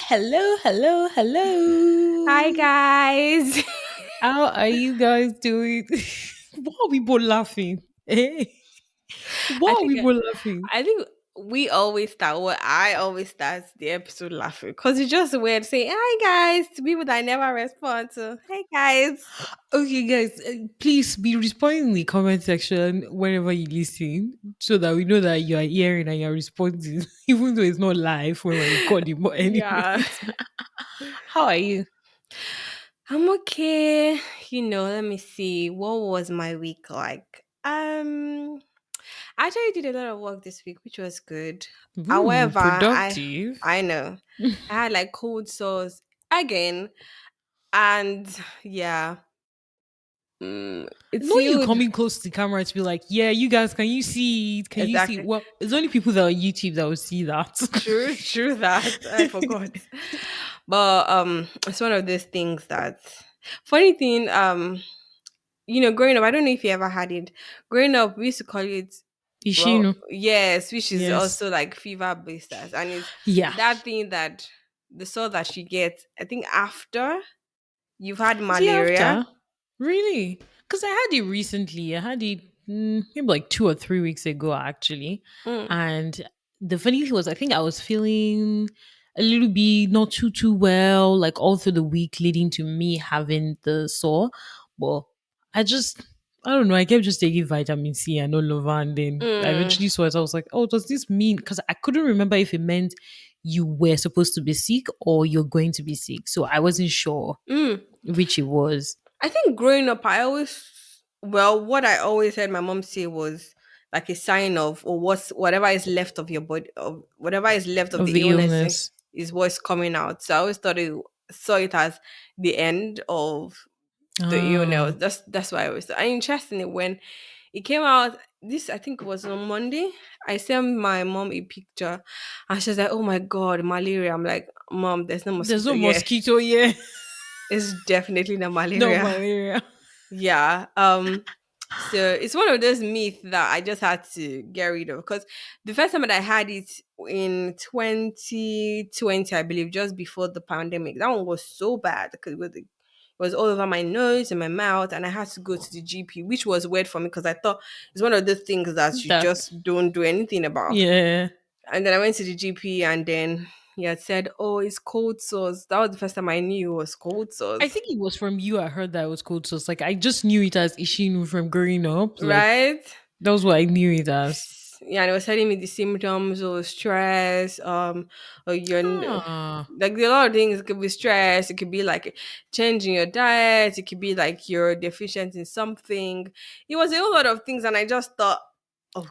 Hello, hello, Hi hello. guys. How are you guys doing? Why are we both laughing? Eh? I Why are think we both laughing? I think we always start. Well, I always start the episode laughing because it's just weird saying "Hi guys" to people that I never respond to. Hey guys. Okay, guys, please be responding in the comment section whenever you listen so that we know that you are hearing and you're responding, even though it's not live when we're recording. But, Yeah, anyways, how are you? I'm okay. Let me see. What was my week like? I actually did a lot of work this week, which was good. Ooh, However, I productive. I know I had like cold sores again, and yeah. It's Not you huge. coming close to the camera to be like, yeah, you guys, can you see it? Can you see it? Exactly. Well, it's only people that are on YouTube that will see that. True that. I forgot. But it's one of those things that funny thing, growing up, I don't know if you ever had it. Growing up, we used to call it well, Ishino. yes, which is Yes. also like fever blisters. And it's Yeah. that thing that the sore that she gets, I think after you've had Is it malaria. after? Really? Because I had it recently. I had it maybe like 2 or 3 weeks ago, actually. Mm, And the funny thing was, I think I was feeling a little bit not too well, like all through the week leading to me having the sore. But I just, I don't know. I kept just taking vitamin C and all over, and then I mm, eventually saw it. I was like, "Oh, does this mean?" Because I couldn't remember if it meant you were supposed to be sick or you're going to be sick, so I wasn't sure mm. which it was. I think growing up, what I always heard my mom say was like a sign of, or whatever is left of your body, of whatever is left of Of the the illness illness. is what's coming out. So I always saw it as the end of the illness. Ah. That's why I was. And interestingly, when it came out, this I think was on Monday. I sent my mom a picture, and she's like, "Oh my god, malaria!" I'm like, "Mom, there's no There's mosquito. no Yeah, mosquito here. it's definitely no No malaria." malaria. Yeah. So it's one of those myths that I just had to get rid of because the first time that I had it in 2020, I believe, just before the pandemic, that one was so bad because it was all over my nose and my mouth, and I had to go to the GP, which was weird for me because I thought it's one of those things that you That, just don't do anything about. yeah. And then I went to the GP, and then he had said, "Oh, it's cold sores." That was the first time I knew it was cold I sores, think it was from you I heard that it was called. So it's like I just knew it as Ishinu from growing up. Like right? that was what I knew it as. Yeah, and it was telling me the symptoms or stress, or Ah. like a lot of things. It could be stress, it could be like changing your diet, it could be like you're deficient in something. It was a whole lot of things, and I just thought,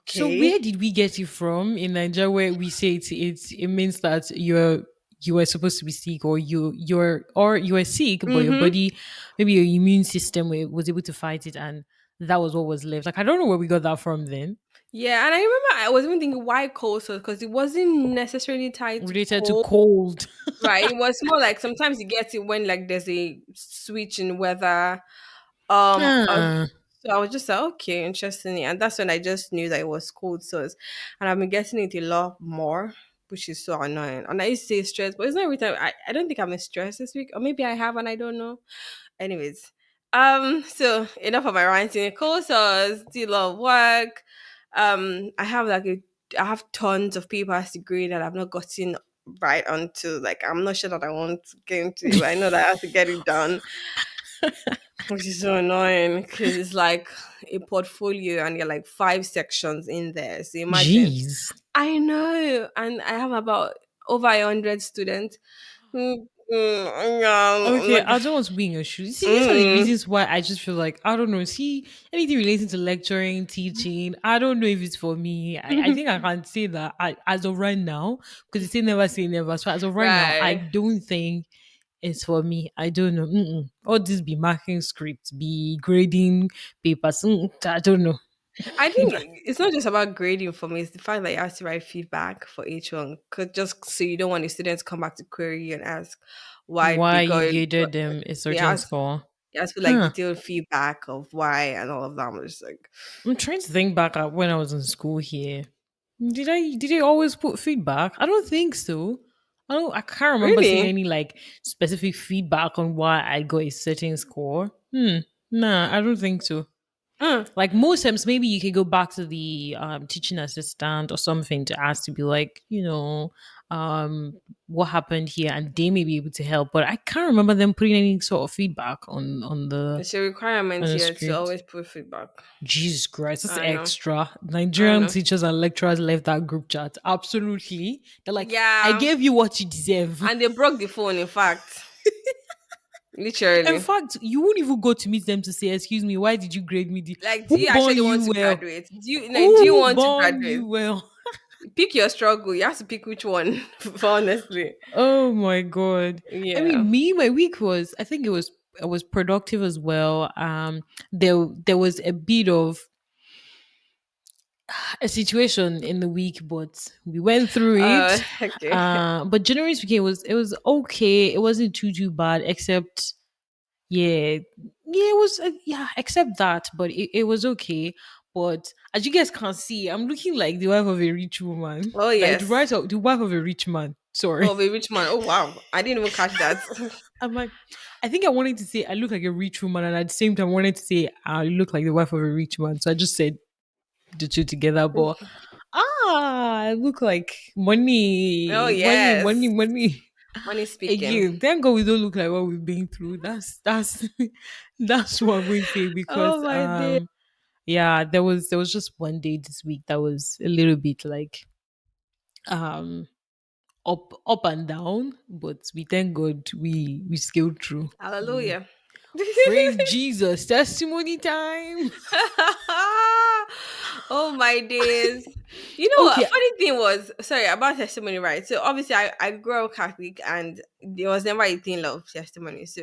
So okay, where did we get it from in Nigeria where we say it means that you were supposed to be sick or you were sick but your mm-hmm. body, maybe your immune system was able to fight it, and that was what was left. Like I don't know where we got that from then. Yeah, and I remember I was even thinking why cold sores because it wasn't necessarily tied to Related to cold. cold. Right. It was more like sometimes you get it when like there's a switch in weather. Um, uh, Ah. so I was just like, okay, interesting. And that's when I just knew that it was cold sores. And I've been getting it a lot more, which is so annoying. And I used to say stress, but it's not every time. I don't think I'm in stress this week. Or maybe I have and I don't know. Anyways. So enough of my ranting. Cold sores, do a lot of work. I have tons of papers to grade that I've not gotten right onto. Like I'm not sure that I want to get into it, but I know that I have to get it done, which is so annoying because it's like a portfolio and you're like 5 sections in there. So imagine. Jeez. I know, and I have about over 100 students. Yeah, I'm Okay, like, I don't want to be in your shoes. See, these are the mm, reasons why I just feel like I don't know. See, anything relating to lecturing, teaching, I don't know if it's for me. I think I can say that as of right now, because you say never. So as of right now, I right. don't think it's for me. I don't know. Mm-mm. All this be marking scripts, be grading papers. I don't know. I think it's not just about grading for me. It's the fact that you have to write feedback for each one, cause just so you don't want the students to come back to query you and ask why they Why got you it. graded them a They certain ask, score? they ask for like Huh. detailed feedback of why and all of that. I'm just like, I'm trying to think back at when I was in school here. Did I always put feedback? I don't think so. I can't remember seeing Really? any like specific feedback on why I got a certain score. Nah, I don't think so. Mm. Like most times, maybe you could go back to the teaching assistant or something to ask to be like, what happened here, and they may be able to help. But I can't remember them putting any sort of feedback on the It's a requirement on the here to script. always put feedback. Jesus Christ, that's I know. extra. I Nigerian know. teachers and lecturers left that group chat. Absolutely. They're like, I Yeah. gave you what you deserve. And they broke the phone, in fact. In Literally. fact, you won't even go to meet them to say, excuse me, why did you grade me? Like, do Who you born actually want you to well? graduate? Do you Who want to born graduate? you well? Pick your struggle. You have to pick which one, honestly. Oh my god. I Yeah. mean, my week was, I think it was productive as well. There was a bit of a situation in the week, but we went through it. Okay. But January speaking, it was okay. It wasn't too bad, except yeah, yeah, it was yeah, except that, but it was okay. But as you guys can see, I'm looking like the wife of a rich woman, Oh, like yes. the wife of a rich man. Sorry. Oh, the rich man. Oh, wow. I didn't even catch that. I'm like, I think I wanted to say I look like a rich woman, and at the same time, I wanted to say I look like the wife of a rich man. So I just said the two together. But I look like Oh, money, money, money, yes. money. Money speaking. Again, thank God we don't look like what we've been through. That's that's what I'm going to say Oh, because my day. yeah, there was just one day this week that was a little bit like um up and down, but we thank God we scaled through. Mm. Hallelujah. Praise Jesus. Testimony time. Oh, my days. You know what? Okay. Funny thing was, sorry, about testimony, right? So obviously I grew up Catholic and there was never a thing of testimony. So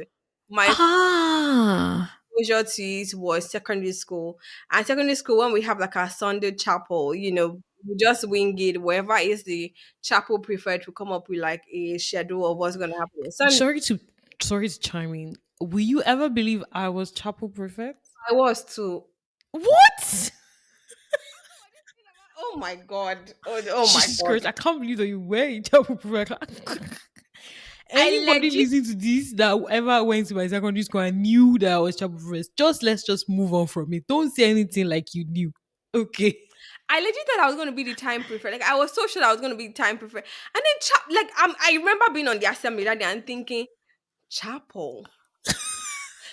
my Ah. exposure to it was secondary school. And secondary school, when we have like our Sunday chapel, we just wing it. Wherever is the chapel preferred to come up with like a schedule of what's gonna happen on Sunday. Sorry to sorry to chime in. Will you ever believe I was chapel prefect? I was too. What? Oh my god. Oh my Jesus god. Christ, I can't believe that you were a chapel prefect. I Anybody legit listening to this that ever went to my secondary school and knew that I was chapel prefect, let's just move on from it. Don't say anything like you knew. Okay. I legit thought I was gonna be the time preferred. Like I was so sure I was gonna be the time preferred. And then I remember being on the assembly that day and thinking, chapel.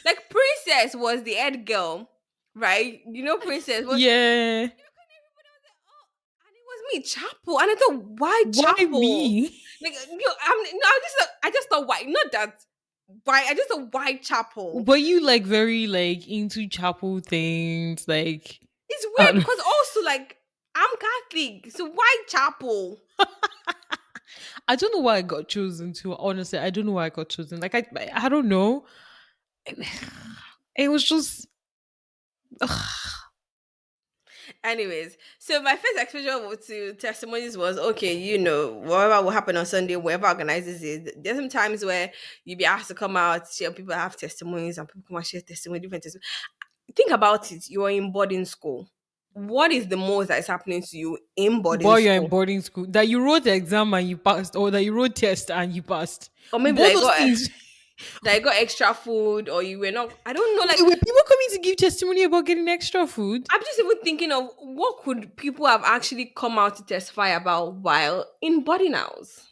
Like Princess was the head girl, right? Princess was Yeah. and it was me, chapel. And I thought, why Why chapel? me? Like I just thought why, not that why, I just thought why chapel. Were you like very like into chapel things? Like It's I weird don't, because also like I'm Catholic, so why chapel? I don't know why I got chosen to. Honestly, I don't know why I got chosen. Like I don't know. It was just Anyways, so my first exposure to testimonies was okay, whatever will happen on Sunday, whoever organizes it. There's some times where you be asked to come out, share people have testimonies, and people come and share testimony, different testimonies. Think about it, you're in boarding school. What is the most that is happening to you in boarding while you're in school? boarding school that you wrote the exam and you passed, or that you wrote test and you passed. Or maybe Both those things. that I got extra food, or you were not. I don't know. Like Wait, were people coming to give testimony about getting extra food? I'm just even thinking of what could people have actually come out to testify about while in boarding house.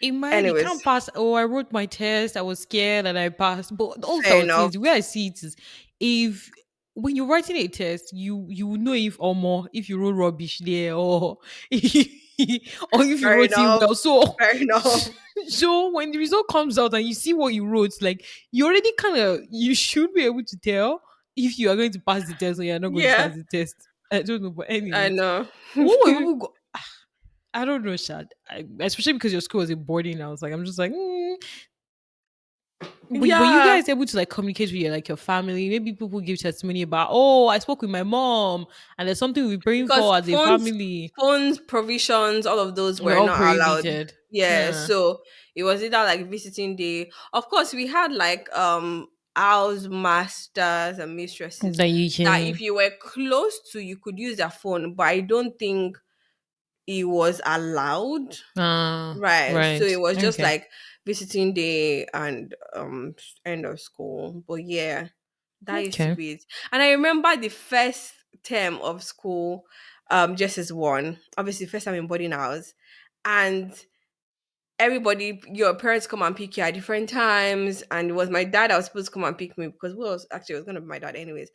In mine, you Anyways, can't pass. Oh, I wrote my test. I was scared and I passed. But all that I fair was saying enough. is the way I see it is, if when you're writing a test, you will know if or more if you wrote rubbish there or or if you Fair wrote it enough. well. So Fair enough. so when the result comes out and you see what you wrote, like you already kind of you should be able to tell if you are going to pass the test or you're not going to Yeah, pass the test. I don't know, but I anyways, know. what were people go? I don't know, Shad. Especially because your school was in boarding. I was like, I'm just like, were you Yeah, guys able to like communicate with your family? Maybe people give testimony about, oh, I spoke with my mom, and there's something we're praying because for as a family. phones, provisions, all of those We're were all not allowed. prohibited. Yeah, Yeah, so it was either like visiting day. Of course, we had like house masters and mistresses that you that can. if you were close to, you could use their phone, but I don't think it was allowed. Ah, Right. So it right. was just Okay. like visiting day and end of school. But yeah, that used to Okay. be it. And I remember the first term of school, just as one. Obviously first time in boarding house. And everybody, your parents come and pick you at different times. And it was my dad that was supposed to come and pick me because who else actually it was gonna be my dad anyways.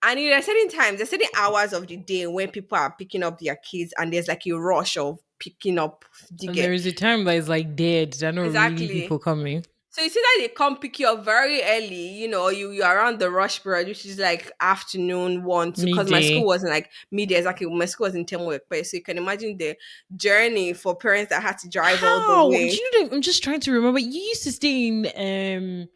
And there are certain times, there's certain hours of the day when people are picking up their kids and there's like a rush of picking up. Do you And there get is a time that is like dead. There are not really people exactly? coming. So it's either they come pick you up very early, or you're around the rush period, which is like afternoon one, because my school Midday. wasn't like midday exactly. My school was in Temwe, so you can imagine the journey for parents that had to drive all the How? Do way. you know? I'm just trying to remember. You used to stay in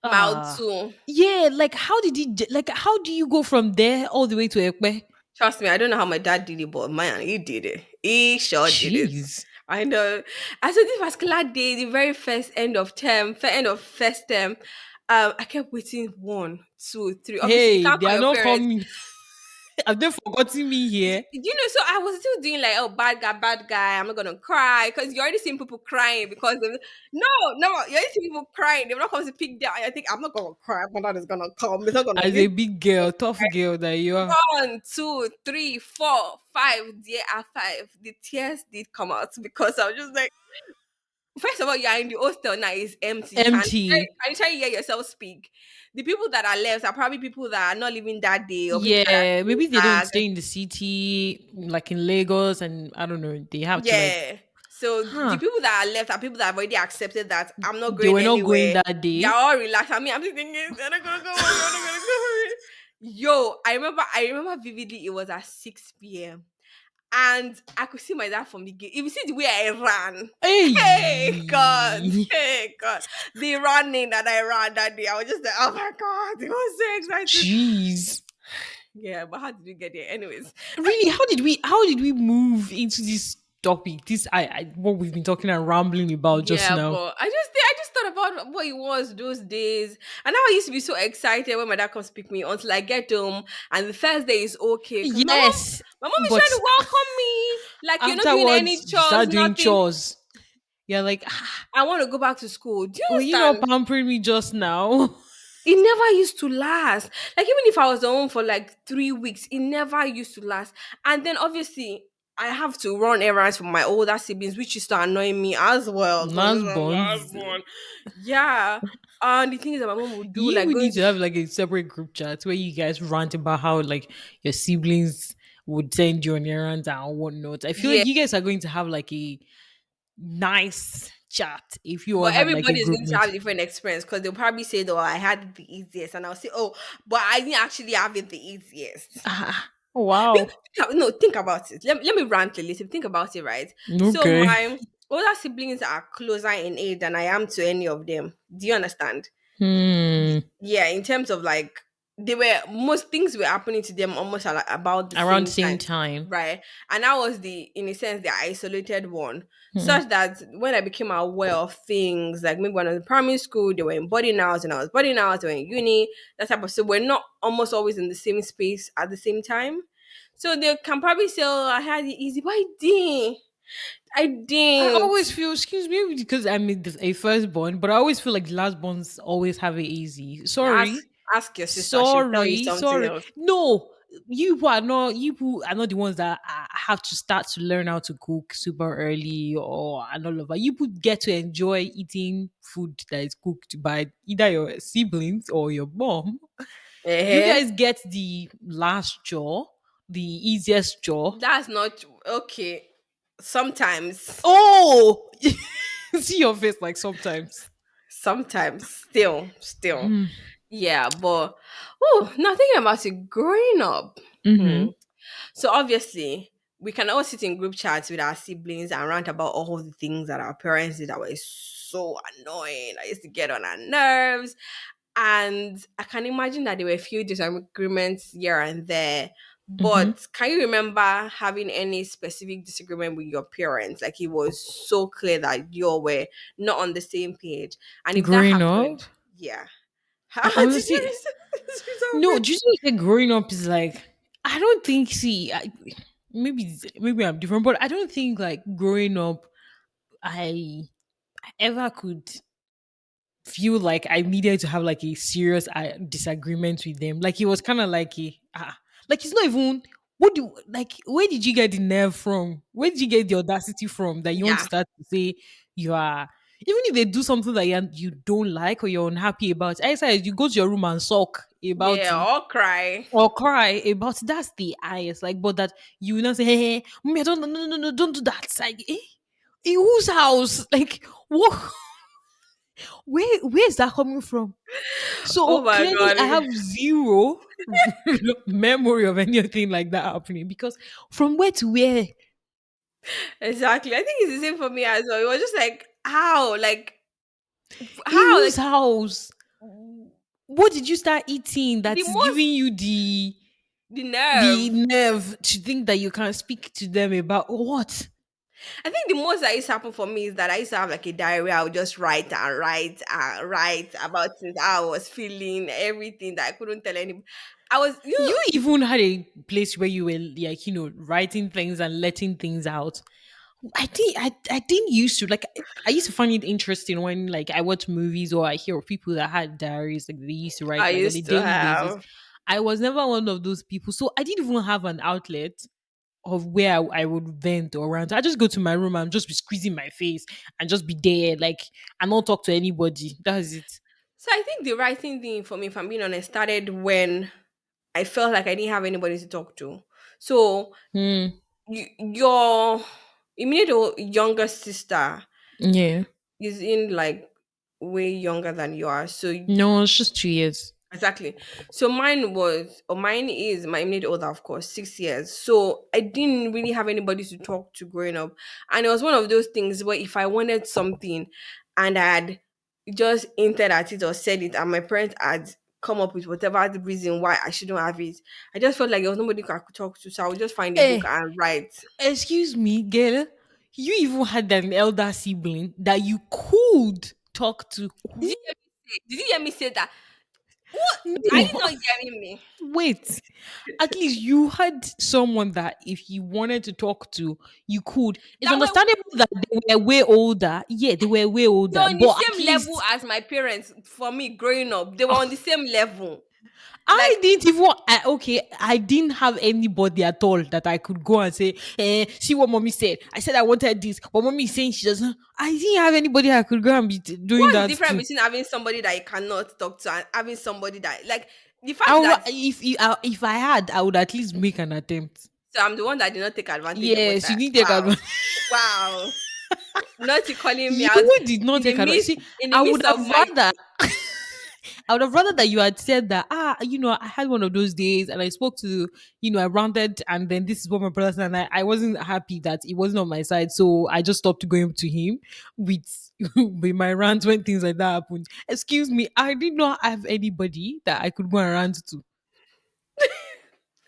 Mile ah two. yeah. Like how did like how do you go from there all the way to Ekpe? Trust me, I don't know how my dad did it, but man, he did it. He sure did it. Jeez. I know. And so this particular day, the very first end of term, end of first term, I kept waiting one, two, three. Obviously, you Hey, can't they call are your not parents. coming. Have they forgotten me here? So I was still doing like, oh, bad guy, I'm not gonna cry because you already seen people crying because no, no, you already seen people crying. They're not coming to pick them. I think I'm not gonna cry. My dad is gonna come. It's not gonna. As a big girl, tough girl that you are. One, two, three, four, five. There are five. The tears did come out because I was just like, first of all, you're in the hostel now, it's empty. Empty. Can you try to hear yourself speak? The people that are left are probably people that are not living that day or people that are Yeah, coming maybe they don't back. stay in the city, like in Lagos, and I don't know. They have to like, Yeah. So the huh? people that are left are people that have already accepted that I'm not They going were not going anywhere. that They're day. all relaxed. I mean, I'm just thinking, they're not gonna go home. They're not gonna go home. Yo, I remember vividly. It was at 6 p.m. and I could see my dad from the gate. If you see the way I ran, Hey, hey God, the running that I ran that day, I was just like, oh my God, it was so excited. jeez. Yeah, but how did we get there? Anyways, Really, how did we move into this topic? This I what we've been talking and rambling about just yeah, now. but I just thought about what it was those days, and now I used to be so excited when my dad comes to pick me until I get home, and the first day is okay because Yes, my mom is trying but to welcome me, like you're not doing any afterwards you chores, start doing nothing. chores. You're like, ah, I want to go back to school. Do you were you not understand? pampering me just now? It never used to last. Like even if I was at home for like 3 weeks, it never used to last. And then obviously I have to run errands for my older siblings, which used to annoy me as well because Last I'm last bonds. born. Yeah. And the thing is that my mom would do You like would going need to to have like a separate group chat where you guys rant about how like your siblings would send you on errands and whatnot. I feel yeah. like you guys are going to have like a nice chat if you all But had like a everybody is group going to have a meeting. different experience because they'll probably say, "Oh, I had it the easiest," and I'll say, "Oh, but I didn't actually have it the easiest." Ah, Think, wow. no, think about it. Let me rant a little. Think about it, right? So Okay. my older siblings are closer in age than I am to any of them. Do you understand? Hmm. Yeah, in terms of like they were most things were happening to them almost about the Around the same same time, time. right? And I was the in a sense the isolated one, Hmm. such that when I became aware of things like maybe when I was in primary school, they were in boarding house, and I was boarding house, they were in uni, that type of. So we're not almost always in the same space at the same time. So they can probably say, "Oh, I had it easy," but I didn't. I I didn't. always feel, excuse me, because I'm a firstborn, but I always feel like last borns always have it easy. Ask Sorry, ask your sister; she'll tell you sorry, something sorry. else. No, you who are not the ones that have to start to learn how to cook super early or and all of that. You would get to enjoy eating food that is cooked by either your siblings or your mom. You Eh? guys get the last jaw, the easiest jaw. That's not okay. Sometimes, Oh, see your face like sometimes. sometimes, still, Hmm. yeah. But oh, now thinking about it, growing up. Hmm. Mm-hmm. So obviously, we can all sit in group chats with our siblings and rant about all the things that our parents did that were so annoying. I used to get on our nerves. And I can imagine that there were a few disagreements here and there. Mm-hmm. But can you remember having any specific disagreement with your parents? Like it was so clear that you were not on the same page. And if that Growing up, happened, yeah. I How did honestly you resolve no. it? Do you think that growing up is like I don't think. See, maybe I'm different, but I don't think like growing up, I ever could feel like I needed to have like a serious disagreement with them. Like it was kind of like like it's not even. What do like? Where did you get the nerve from? Where did you get the audacity from that you want to Yeah. start to say you are? Even if they do something that you don't like or you're unhappy about, I said you go to your room and sulk about Yeah, it or cry. or cry about it. That's the highest. Like, but that you will not say, hey, mommy, I don't, no, don't do that. It's like, in whose house? Like, what? Where's that coming from? Oh So my clearly, god. I have zero memory of anything like that happening because from where to where? Exactly. I think it's the same for me as well. It was just like, how? Like, In how? whose Like, house? What did you start eating the that is most, giving you the the nerve. nerve to think that you can speak to them about what? I think the most that used to happen for me is that I used to have like a diary. I would just write and write and write about things how I was feeling, everything that I couldn't tell anybody. I was, You even had a place where you were like, writing things and letting things out. I didn't used to like I used to find it interesting when like I watch movies or I hear of people that had diaries like they used to I write like on a used to daily basis. have. I was never one of those people. So I didn't even have an outlet of where I would vent or rant. I just go to my room and just be squeezing my face and just be there, like and not talk to anybody. That's it. So I think the writing thing for me, if I'm being honest, started when I felt like I didn't have anybody to talk to. So Hmm. your immediate younger sister Yeah. is in like way younger than you are. So No, it's just 2 years. exactly. So mine is my immediate older, of course, 6 years. So I didn't really have anybody to talk to growing up. And it was one of those things where if I wanted something and I had just hinted at it or said it, and my parents had come up with whatever the reason why I shouldn't have it, I just felt like there was nobody I could talk to. So I would just find a book Eh, and write. excuse me, girl. You even had an elder sibling that you could talk to. Did Who? you hear me say? Did you hear me say that? What? Are you No. not hearing me? Wait. At least you had someone that if you wanted to talk to, you could. It's That way understandable that they were way older. Yeah, they were way they're older. on the But at same level least as my parents for me growing up. They were on the same level. I Like, didn't even okay, I didn't have anybody at all that I could go and say, see what mommy said. I said I wanted this, but mommy is saying she doesn't. I didn't have anybody I could go and be doing what's the that difference to. between having somebody that you cannot talk to and having somebody that, like, the fact that, If I had, I would at least make an attempt. so I'm the one that did not take advantage of what Yes, you I, need to take wow, advantage. wow. Not you calling me You out did not in the take advantage. midst, See, in the I midst would of have my, rather I would have rather that you had said that, I had one of those days and I spoke to, I ranted and then this is what my brother said and I wasn't happy that it wasn't on my side. So I just stopped going to him with, with my rant when things like that happened. Excuse me, I did not have anybody that I could go and rant to.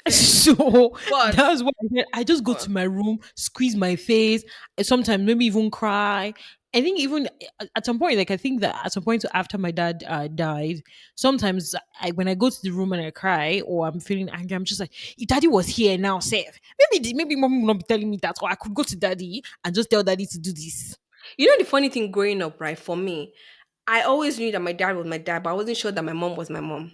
So but, that's why I just go but to my room, squeeze my face, sometimes maybe even cry. I think even at some point, like I think that at some point after my dad died, sometimes when I go to the room and I cry or I'm feeling angry, I'm just like, if daddy was here now, safe. Maybe mommy will not be telling me that, or I could go to daddy and just tell daddy to do this. you know the funny thing growing up, right? For me, I always knew that my dad was my dad, but I wasn't sure that my mom was my mom.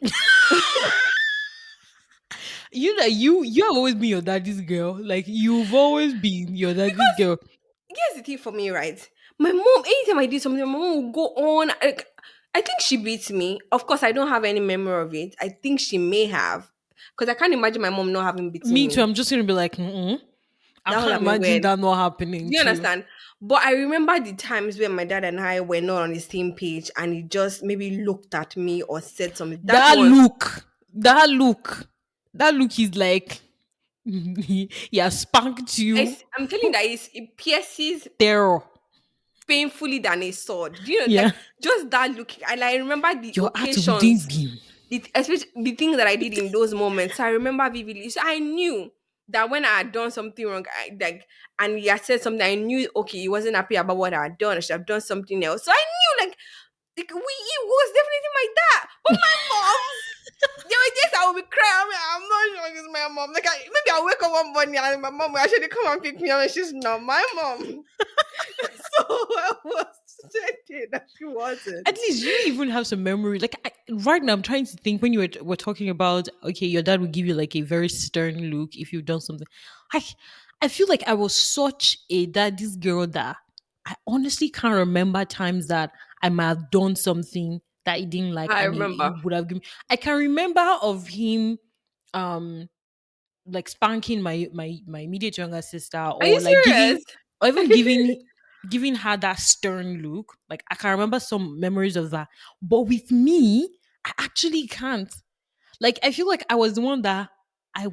You know, you have always been your daddy's girl. Like you've always been your daddy's Because girl. here's the thing for me, right? My mom, anytime I did something, my mom will go on. Like, I think she beats me. Of course, I don't have any memory of it. I think she may have. Because I can't imagine my mom not having beaten Me too. me. I'm just gonna be like, mm-mm. I That would can't have been imagine weird. that not Do happening you too. understand? But I remember the times when my dad and I were not on the same page and he just maybe looked at me or said something. That That one, look, that look, that look is like he has spanked you. I'm telling you that it pierces Terror. painfully than a sword. Do you know, Yeah. like just that look? And I remember the Your heart within occasions, him. especially the things that I did in those moments. I remember vividly. So I knew that when I had done something wrong, and he had said something, I knew okay, he wasn't happy about what I had done. I should have done something else. So I knew like it was definitely my dad. But my mom, they yes, I will be crying. I'm not sure it's my mom. Like, maybe I'll wake up one morning and my mom will actually come and pick me up, and she's not my mom. So I was saying that she At wasn't. least you even have some memory. Like right now, I'm trying to think when you were talking about okay, your dad would give you like a very stern look if you've done something. I I feel like I was such a daddy's girl that I honestly can't remember times that I might have done something that he didn't like I and he remember. would have given. I can remember of him um like spanking my immediate younger sister Are you or like serious? giving or even giving her that stern look. Like I can remember some memories of that. But with me, I actually can't. Like I feel like I was the one that I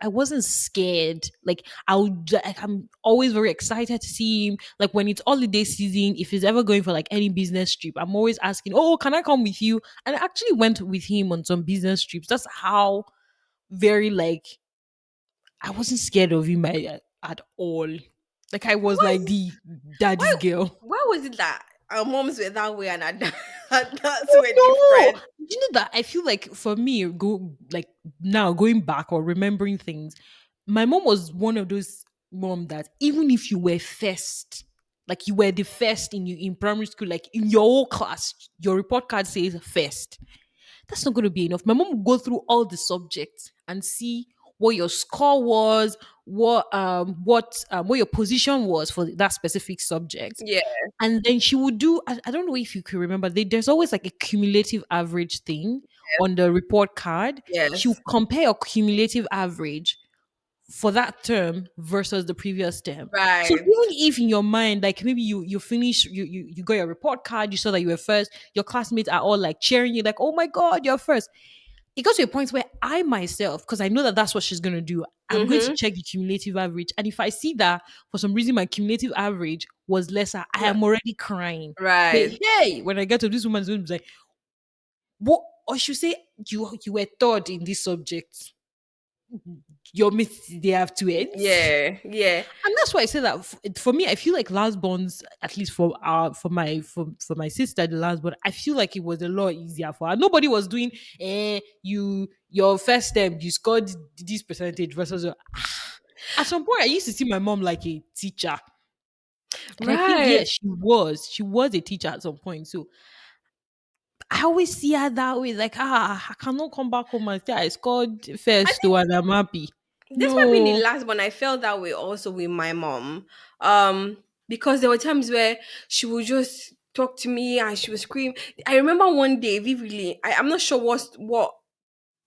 wasn't scared. Like I'm always very excited to see him. Like when it's holiday season, if he's ever going for like any business trip, I'm always asking, "Oh, can I come with you?" And I actually went with him on some business trips. That's how very like I wasn't scared of him at all. Like I was like Why? the daddy's Why? girl. Why was it that our moms were that way and our dads were Oh different? no! You know that I feel like for me, go like now going back or remembering things, my mom was one of those mom that even if you were first, like you were the first in primary school, like in your whole class, your report card says first. That's not going to be enough. My mom will go through all the subjects and see what your score was, what your position was for that specific subject. Yeah. And then she would do, I don't know if you could remember, there's always like a cumulative average thing on the report card. She would Yes. compare your cumulative average for that term versus the previous term. So Right. even if in your mind, like maybe you finish, you got your report card, you saw that you were first, your classmates are all like cheering you, like, oh my God, you're first. It got to a point where I myself, because I know that that's what she's going to do, I'm going to Mm-hmm. check the cumulative average. And if I see that for some reason my cumulative average was lesser, I Yeah. am already crying. Hey, Right. hey, when I get to this woman's room, it's like, what? Or she'll say, you were third in this subject. Your mates, they have two heads. Yeah. Yeah. And that's why I say that for me, I feel like last bonds, at least for my sister, the last bond, I feel like it was a lot easier for her. Nobody was doing your first step, you scored this percentage versus at some point I used to see my mom like a teacher. And I think Right. yes, she was a teacher at some point. So I always see her that way, like I cannot come back home and say I scored I first though think and I'm happy. despite being the No. last one, I felt that way also with my mom. Because there were times where she would just talk to me and she would scream. I remember one day vividly. I'm not sure what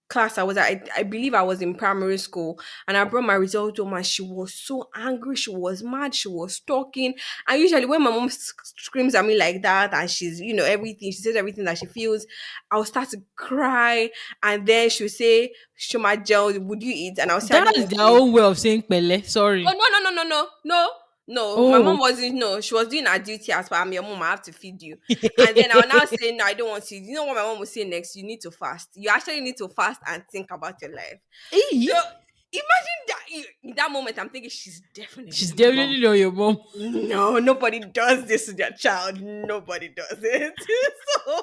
class I was at. I believe I was in primary school, and I brought my result home and she was so angry. She was mad. She was talking. And usually when my mom screams at me like that and she's, everything, she says everything that she feels, I'll start to cry. And then she'll say, Shoma Gel, would you eat? And I'll say, I don't That's want their to eat. own way of saying pele. Oh, Sorry. no. My Oh. mom wasn't. No, she was doing her duty as per I'm your mom. I have to feed you. And then I'll now say, no, I don't want to. You know what my mom will say next? You need to fast. You actually need to fast and think about your life. Eh? So imagine that in that moment, I'm thinking she's definitely She's my mom. definitely not your mom. No, nobody does this to their child. Nobody does it. So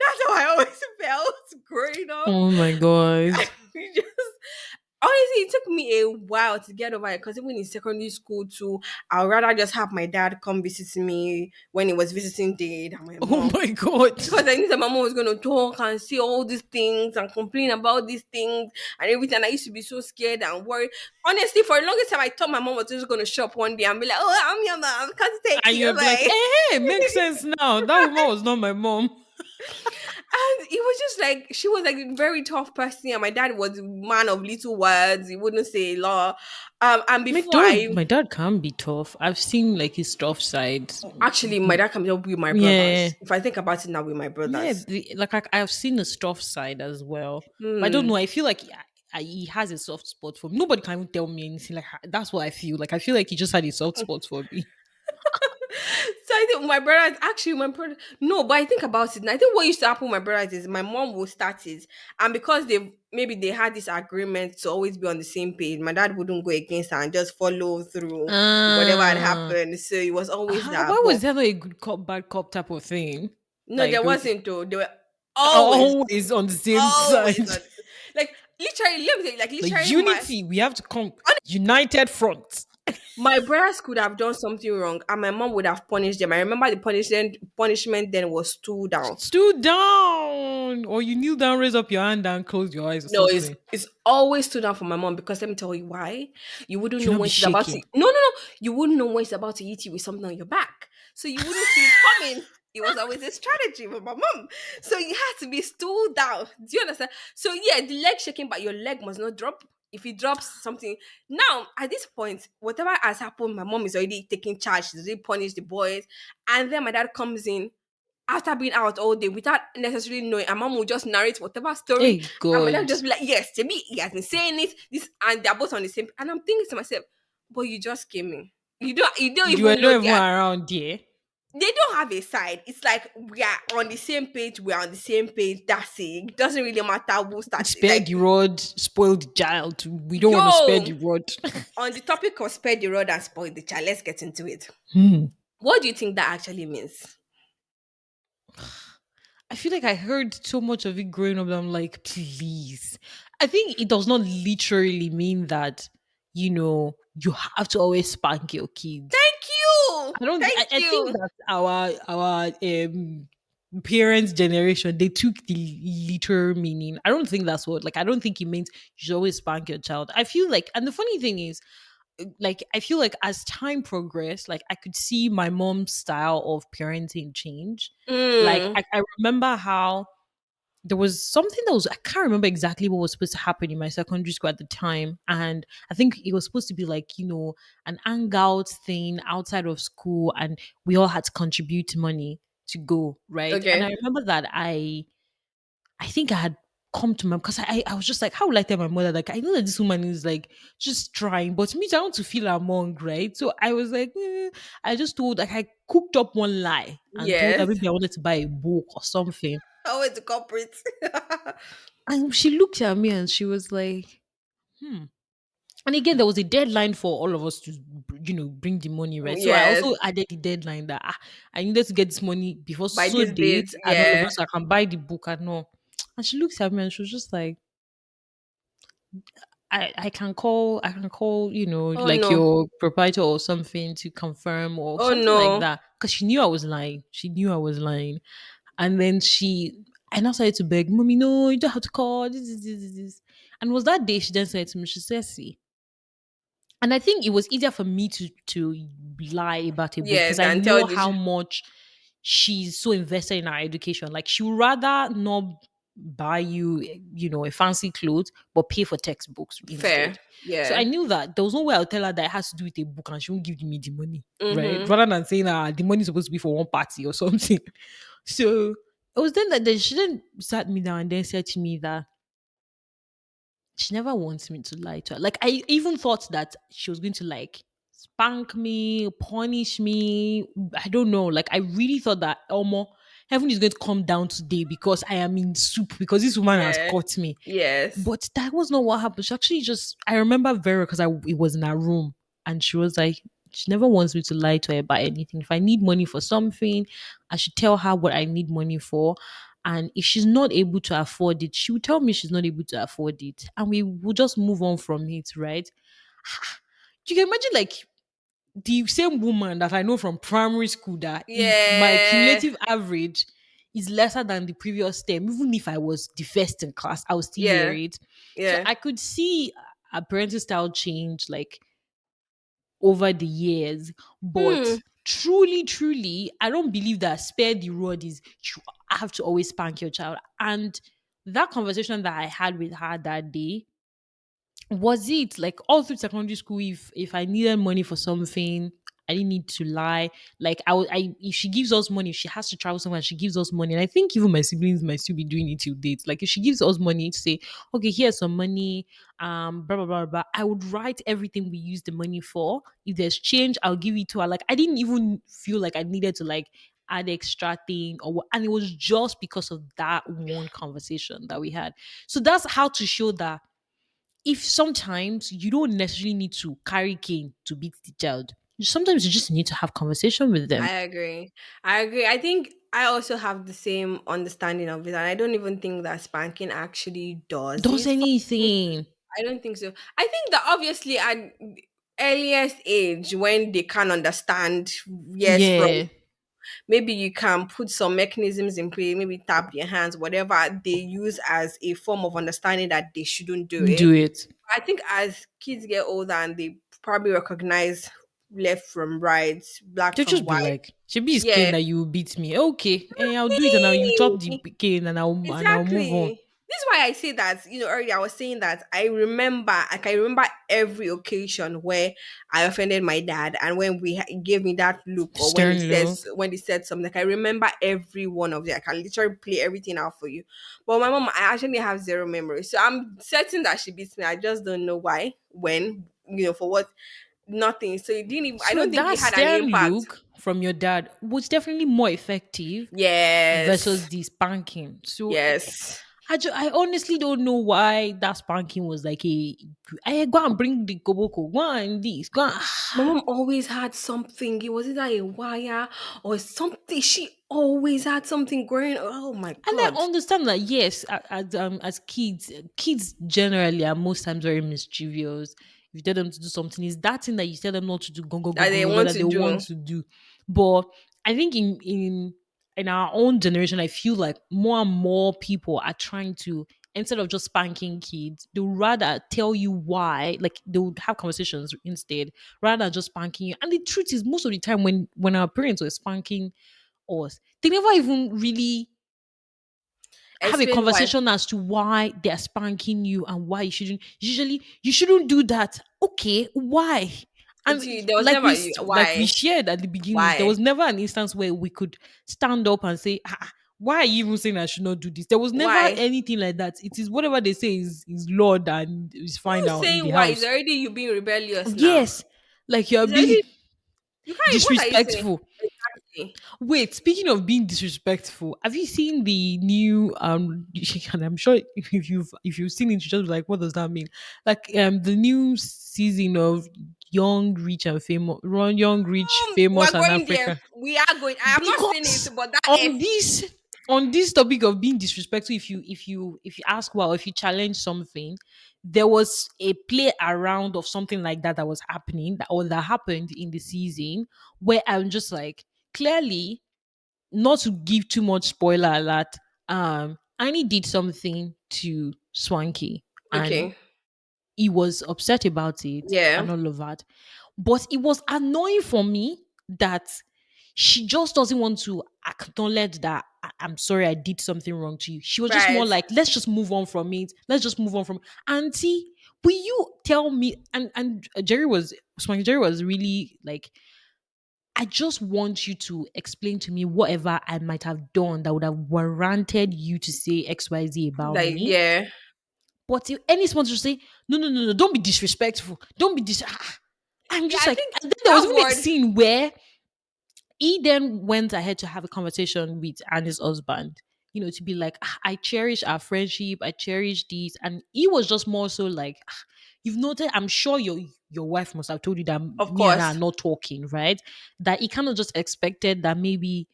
that's how I always felt growing up. Oh my god. I just honestly, it took me a while to get over it because even in secondary school too, I'd rather just have my dad come visit me when he was visiting dad and my Oh mom. my god. Because I knew that my mom was gonna talk and say all these things and complain about these things and everything. And I used to be so scared and worried. Honestly, for the longest time, I thought my mom was just gonna show up one day and be like, "Oh, I'm your mom. Can't take And you you're like, away." hey, makes sense now. That woman was not my mom. And it was just like she was like a very tough person, and my dad was a man of little words. He wouldn't say a lot. And before I My dad can be tough. I've seen like his tough side. actually, my dad comes up with my Yeah. brothers. If I think about it now, with my Yeah, brothers. like I've seen the tough side as well. But I don't Hmm. know. I feel like he has a soft spot for me. Nobody can even tell me anything. Like that's what I feel. Like I feel like he just had a soft spot for me. So I think my brothers actually my brother no, but I think about it. And I think what used to happen with my brothers is my mom will start it, and because they had this agreement to always be on the same page, my dad wouldn't go against her and just follow through whatever had Ah. happened. So it was always that. Why But was that not a good cop, bad cop type of thing? no, there Like, okay. wasn't though. There were. Always, Always on the same always side. on like literally. Let me tell you, like Like literally, unity, we have to come united front. my brothers could have done something wrong, and my mom would have punished them. I remember the punishment then was stool down. Stood down, or you kneel down, raise up your hand, and close your eyes or No, it's something. it's always stood down for my mom because let me tell you why. You wouldn't Should know not be when she's about to. shaking. No, no, no. You wouldn't know when she's about to hit you with something on your back, so you wouldn't see it coming. It was always a strategy with my mom. So you had to be stool down. Do you understand? So yeah, the leg shaking, but your leg must not drop. If it drops something, now at this point, whatever has happened, my mom is already taking charge. She's already punished the boys, and then my dad comes in after being out all day without necessarily knowing, and mom will just narrate whatever story, Hey and my dad will God, just be like, "Yes, Jimmy, he has been saying it, this," and they're both on the same. And I'm thinking to myself, "But you just came in. You don't you were even not know even around there. they don't have a side. It's like we are on the same page. We are on the same page. That's it. It doesn't really matter who started. Spare Like, the rod, spoil the child. We don't want to spare yo, the rod. on the topic of spare the rod and spoil the child, let's get into it. Hmm. What do you think that actually means? I feel like I heard so much of it growing up that I'm like, please. I think it does not literally mean that, you have to always spank your kids. Thank you. I don't Thank I think you. that our parents' generation, they took the literal meaning. I don't think that's what, like, I don't think it means you should always spank your child. I feel like, and the funny thing is, like, I feel like as time progressed, like, I could see my mom's style of parenting change. Like, Mm, I remember how there was something that was, I can't remember exactly what was supposed to happen in my secondary school at the time. And I think it was supposed to be like, an hangout thing outside of school, and we all had to contribute money to go, right? And okay. I remember that I think I had come to my, because I was just like, how will I tell my mother? Like, I know that this woman is like just trying, but me, I want to feel among, right? So I was like, I just told, like, I cooked up one lie and told her Yes. maybe I wanted to buy a book or something. Always the culprit. And she looked at me and she was like, hmm. And again, there was a deadline for all of us to, bring the money, right? So I Yes. also added the deadline that I needed to get this money before By so this date, date, and all of yeah. us, I can buy the book and all. And she looked at me and she was just like, I can call, Oh like no. your proprietor or something to confirm or Oh something like no. that. Because she knew I was lying. She knew I was lying. And then I now started to beg, Mommy, no, you don't have to call. This. And it was that day she then said to me, she said, see. And I think it was easier for me to lie about a book Yes, because I and tell know this. how much she's so invested in our education. Like, she would rather not buy you, a fancy clothes, but pay for textbooks instead. Fair. So I Yeah. knew that there was no way I'll tell her that it has to do with a book and she won't give me the money, right? Mm-hmm. Rather than saying the money is supposed to be for one party or something. So it was then that she then sat me down and then said to me that she never wants me to lie to her. Like, I even thought that she was going to like spank me, punish me. I don't know. Like, I really thought that Elmo, heaven is going to come down today because I am in soup because this woman has Yeah. caught me. Yes. But that was not what happened. She actually just, I remember very, because it was in her room, and she was like, she never wants me to lie to her about anything. If I need money for something, I should tell her what I need money for. And if she's not able to afford it, she would tell me she's not able to afford it. And we will just move on from it, right? You can imagine, like, the same woman that I know from primary school, that if my Yeah. cumulative average is lesser than the previous term, even if I was the first in class, I will still hear Yeah. it. So Yeah. I could see a parenting style change, like, over the years. Hmm. But truly, truly, I don't believe that spare the rod is you have to always spank your child. And that conversation that I had with her that day, was it like all through secondary school, if I needed money for something, I didn't need to lie. Like, I if she gives us money, if she has to travel somewhere, she gives us money. And I think even my siblings might still be doing it till date. Like, if she gives us money to say, okay, here's some money, blah blah blah blah, I would write everything we use the money for. If there's change, I'll give it to her. Like, I didn't even feel like I needed to like add extra thing or what, and it was just because of that one conversation that we had. So that's how to show that if sometimes you don't necessarily need to carry cane to beat the child, sometimes you just need to have conversation with them. I agree. I agree. I think I also have the same understanding of it, and I don't even think that spanking actually does Does it for me. anything. I don't think so. I think that obviously at earliest age when they can understand, yes, from Yeah, maybe you can put some mechanisms in play, maybe tap their hands, whatever they use as a form of understanding that they shouldn't do it. do it. I think as kids get older and they probably recognize left from right, black They'll from just be white. like, "Shebi is cane Yeah. that you beat me. Okay, I'll do it, and now you chop the cane, and I'll move on." Exactly. This is why I say that, earlier I was saying that I remember every occasion where I offended my dad and when he gave me that look or Stern look. when he said something, like I remember every one of them. I can literally play everything out for you. But my mom, I actually have zero memory. So I'm certain that she beats me. I just don't know why, when, for what, nothing. So it didn't even, I So don't think that it had any stern impact. look from your dad was definitely more effective versus Yes. the spanking. So Yes. I honestly don't know why that spanking was like a I go and bring the koboko, go and this, go and, My mom always had something. It was either a wire or something. She always had something growing. Oh my and I god. understand that yes, as kids, kids generally are most times very mischievous. If you tell them to do something, it's that thing that you tell them not to do, That they go want that to they want do. to do. But I think in our own generation, I feel like more and more people are trying to, instead of just spanking kids, they would rather tell you why. Like they would have conversations instead, rather than just spanking you. And the truth is, most of the time when our parents were spanking us, they never even really have a Explain why. conversation as to why they're spanking you and why you shouldn't. Usually you shouldn't do that. Okay, why? And There was never like we why. shared at the beginning, there Why? was never an instance where we could stand up and say, why are you even saying I should not do this? There was never Why? anything like that. It is whatever they say is Lord and is fine You now in saying the why is house. already you being rebellious now. Yes, like you're It's being already you can't what are you saying? disrespectful. Exactly. Wait, speaking of being disrespectful, have you seen the new and I'm sure if you've seen it, you just be like, what does that mean? Like the new season of Young, Rich, We're Famous and going there. Africa. We are going. I have not seen it, Because but that on is this topic of being disrespectful, if you ask well, if you challenge something, there was a play around of something like that was happening that happened in the season where I'm just like, clearly, not to give too much spoiler alert, Annie did something to Swanky and okay. he was upset about it Yeah. and all of that. But it was annoying for me that she just doesn't want to acknowledge that I'm sorry I did something wrong to you. She was just more Right. like, let's just move on from it. Let's just move on from it. Auntie, will you tell me? And Jerry was really like, I just want you to explain to me whatever I might have done that would have warranted you to say XYZ about Like me. yeah. But if any sponsor say, no, no, no, no, don't be disrespectful. Don't be I'm Yeah, just I like, think and then there was that even a word scene where he then went ahead to have a conversation with Annie's husband, to be like, I cherish our friendship, I cherish this. And he was just more so like, you've noted, I'm sure your wife must have told you that of me and her are course. not talking, right? That he kind of just expected that maybe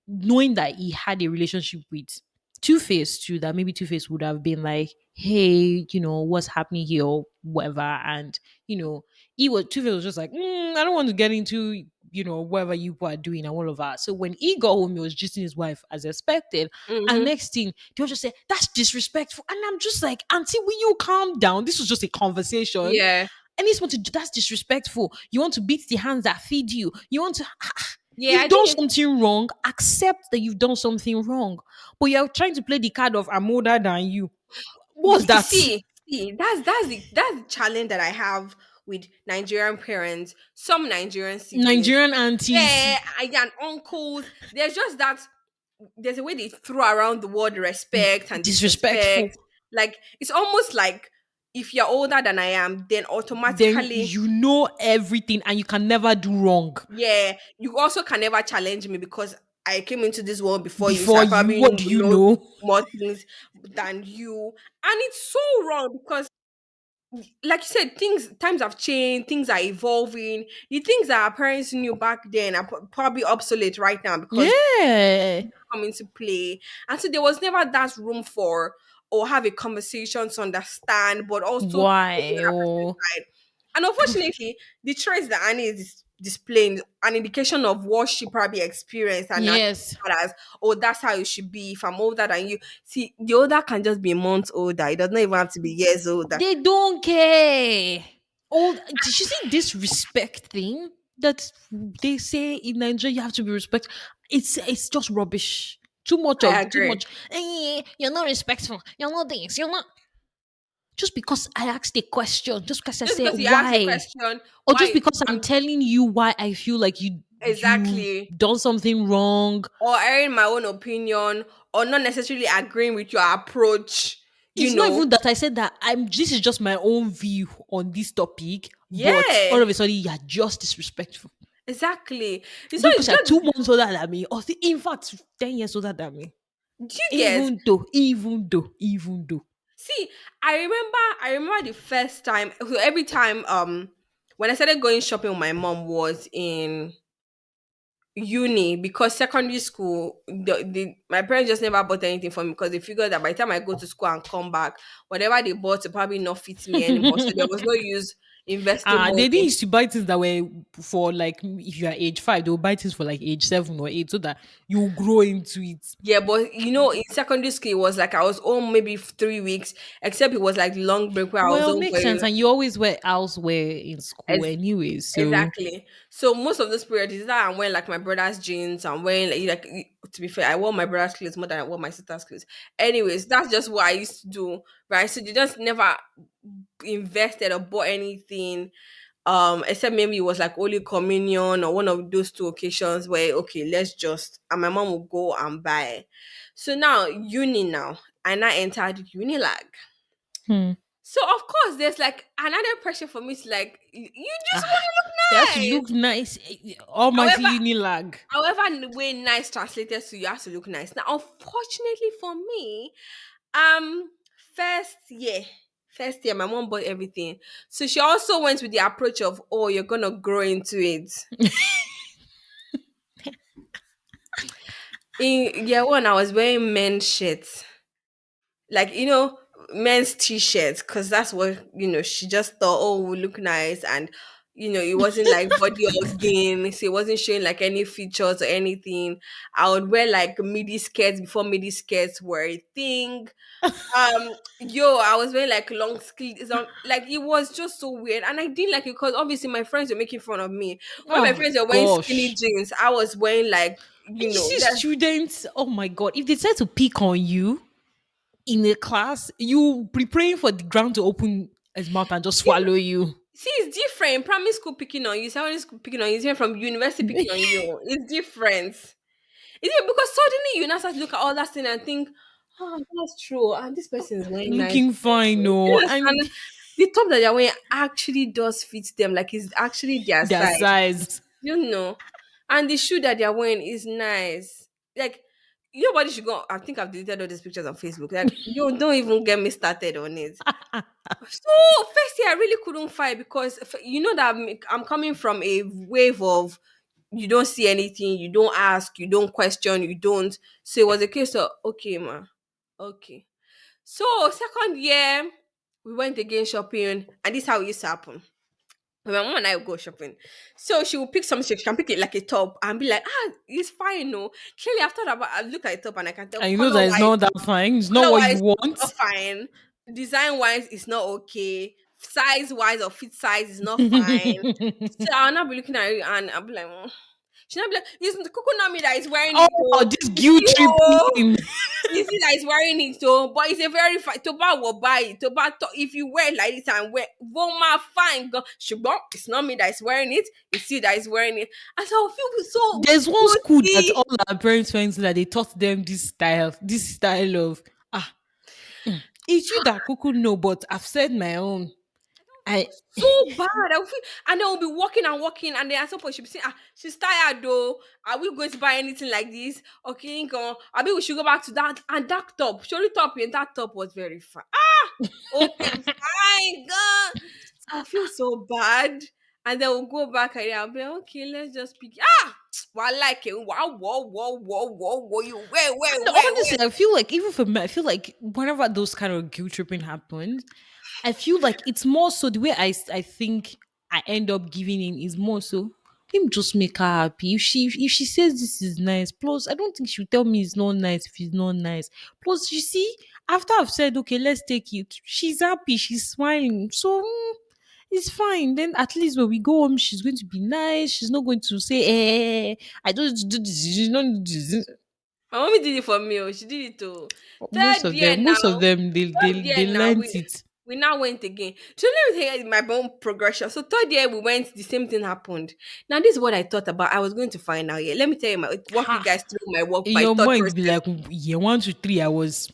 knowing that he had a relationship with Two Face too, that maybe Two Face would have been like, hey, what's happening here, or whatever. And he was Two Face was just like, I don't want to get into whatever you are doing and all of that. So when he got home, he was gisting his wife as expected. And Mm-hmm. next thing, they will just say, that's disrespectful. And I'm just like, Auntie, will you calm down? This was just a conversation. Yeah. And he's want to that's disrespectful. You want to beat the hands that feed you. You want to Yeah, you've I done think it's something wrong. Accept that you've done something wrong. But you're trying to play the card of I'm older than you. What's that? see, that's the challenge that I have with Nigerian parents, some Nigerian siblings. Nigerian aunties. Yeah, and uncles. There's a way they throw around the word respect and Disrespectful. disrespect. Like it's almost like if you're older than I am, then Then automatically, you know everything and you can never do wrong. yeah, you also can never challenge me because I came into this world before you, so Before I you, probably what do you know know? more things than you. And it's so wrong because like you said, things times have changed, things are evolving. The things that our parents knew back then are probably obsolete right now because Yeah. come into play. And so there was never that room for or have a conversation to understand, but also taking Why? that person's Oh, side. And unfortunately, the traits that Annie is displaying an indication of what she probably experienced and now yes. as oh that's how it should be if I'm older than you. See, the older can just be months older. It doesn't even have to be years older. They don't care. Old. Did you see this respect thing that they say in Nigeria? You have to be respect. It's just rubbish. Too much I of too agree. much. You're not respectful. You're not this. You're not. Just because I asked a question, just because I Just said because you asked the why, question, or just why because I'm I'm telling you why I feel like you've exactly done something wrong. or airing my own opinion or not necessarily agreeing with your approach, you It's not know. even that I said that I'm. This is just my own view on this topic, but all Yeah, of a sudden you're just disrespectful. exactly. So Just it's because you're just 2 months older than me, or in fact 10 years older than me. do you get Even though. see, I remember the first time so every time when I started going shopping with my mom was in uni because secondary school my parents just never bought anything for me because they figured that by the time I go to school and come back, whatever they bought will probably not fit me anymore. So there was no use investing They didn't money. used to buy things that were for like if you are age 5, they'll buy things for like age 7 or 8 so that you grow into it. Yeah, but in secondary school, it was like I was home maybe 3 weeks, except it was like long break where I was Well, home for makes sense. And you always wear houseware in school ex- anyway, so exactly. So most of this period is that I'm wearing like my brother's jeans. I'm wearing to be fair, I wore my brother's clothes more than I wore my sister's clothes. Anyways, that's just what I used to do. Right. So they just never invested or bought anything. Except maybe it was like Holy Communion or one of those two occasions where okay, let's just and my mom will go and buy. So now uni now, and I entered Unilag. hmm. So of course there's like another pressure for me to like you just want Ah, to you have to look nice. look nice. Almighty However, Unilag. however way nice translated to you have to look nice. Now, unfortunately for me, first year, first year, my mom bought everything. So she also went with the approach of, oh, you're gonna grow into it. In year one, I was wearing men's shirts, like men's t-shirts, because that's what she just thought, oh, we look nice, and it wasn't like body hugging, so it wasn't showing like any features or anything. I would wear like midi skirts before midi skirts were a thing. I was wearing like long sleeves on, like it was just so weird, and I didn't like it because obviously my friends were making fun of me. When my Oh friends were wearing skinny gosh. jeans, I was wearing like And you see that. students, oh my god, if they decide to pick on you in a class, you be praying for the ground to open his mouth and just swallow you. See, it's different. Primary school picking on you, secondary school picking on you, it's different from university picking on you. It's different. Is it because suddenly you now start to look at all that thing and think, oh, that's true. And this person is wearing nice. Looking fine, no, Yes, and and the top that they're wearing actually does fit them, like it's actually their their size. size. You know, and the shoe that they're wearing is nice. Like nobody should go. I think I've deleted all these pictures on Facebook. Like you don't even get me started on it. So first year I really couldn't fight because that I'm coming from a wave of you don't see anything, you don't ask, you don't question, you don't. So it was a case of okay, ma, okay. So second year we went again shopping, and this is how it used to happen. When my mom and I would go shopping, so she will pick something. She can pick it like a top and be like, it's fine, no. Clearly, after that, I look at the top and I can tell And you know that it's not that fine. It's not color what you wise not want. fine, design wise it's not okay, size wise or fit size is not fine. So I'll not be looking at it and I'll be like, she'll not be like, it's the cocoa not me that is wearing it Oh, though. this You guilt see, oh, tripping. you see that is wearing it though, but it's a very fine. Toba will buy it. If you wear it like this and wear, Voma fine. Go, Shubon, it's not me that is wearing it. It's you that is wearing it. And so I feel so There's one school that guilty. all our parents went to that they taught them this style of it's you that cuckoo know, but I've said my own. I So bad. I will feel, and then we'll be walking and walking, and then at some point she'll be saying, she's tired though. Are we going to buy anything like this? Okay, go. I mean, we should go back to that. And that top, surely top, and that top was very fine. Okay, fine, God. So I'll feel so bad. And then we'll go back and I'll be like, okay, let's just pick. Well, I like it. Wow, whoa, whoa, whoa, whoa, whoa, you no, honestly, I feel like even for me, I feel like whenever those kind of guilt tripping happens, I feel like it's more so the way I think I end up giving in is more so let me just make her happy. If she says this is nice, plus I don't think she'll tell me it's not nice if it's not nice. Plus, you see, after I've said okay, let's take it, she's happy, she's smiling, so it's fine. Then at least when we go home, she's going to be nice. She's not going to say, I don't do this. You don't do this. My mommy did it for me. Oh, she did it too. Most Third of year them, now. most of them, Third year they now. learnt We it. we now went again. So let me tell you my own progression. So third year we went, the same thing happened. Now this is what I thought about. I was going to find out. Yeah, let me tell you my walk you Ha! guys through In my your thought mind, be process. like, yeah, 1 to 3 hours.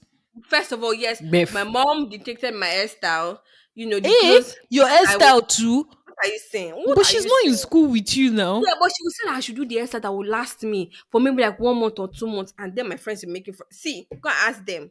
First of all, yes, my Beth. mom detected my hairstyle. You know the Eh? clothes Your I was. hairstyle too? What are you saying? What But are she's you not in saying? school with you now. Yeah, but she would say that I should do the hairstyle that will last me for maybe like 1 month or 2 months, and then my friends will make it. See, go and ask them.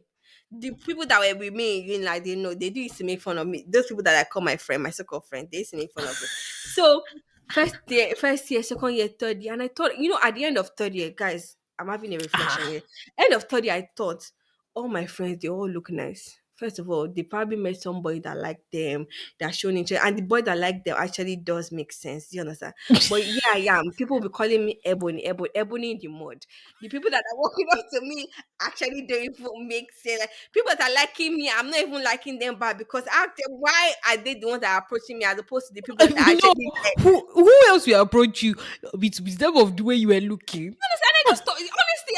The people that were with me, like they know they do used to make fun of me. Those people that I call my friend, my so-called friend, they used to make fun of me. So first year, second year, third year, and I thought, at the end of third year, guys, I'm having a reflection Ah, here. End of third year, I thought all my friends they all look nice. First of all, they probably met somebody that liked them, that shown interest, and the boy that liked them actually does make sense. Do you understand? But yeah, yeah, people will be calling me Ebony, Ebony, Ebony in the mud. The people that are walking up to me actually don't even make sense. Like, people that are liking me, I'm not even liking them back because I ask them why are they the ones that are approaching me as opposed to the people that are no, actually there. who else will approach you with them of the way you were looking? And I just thought, honestly,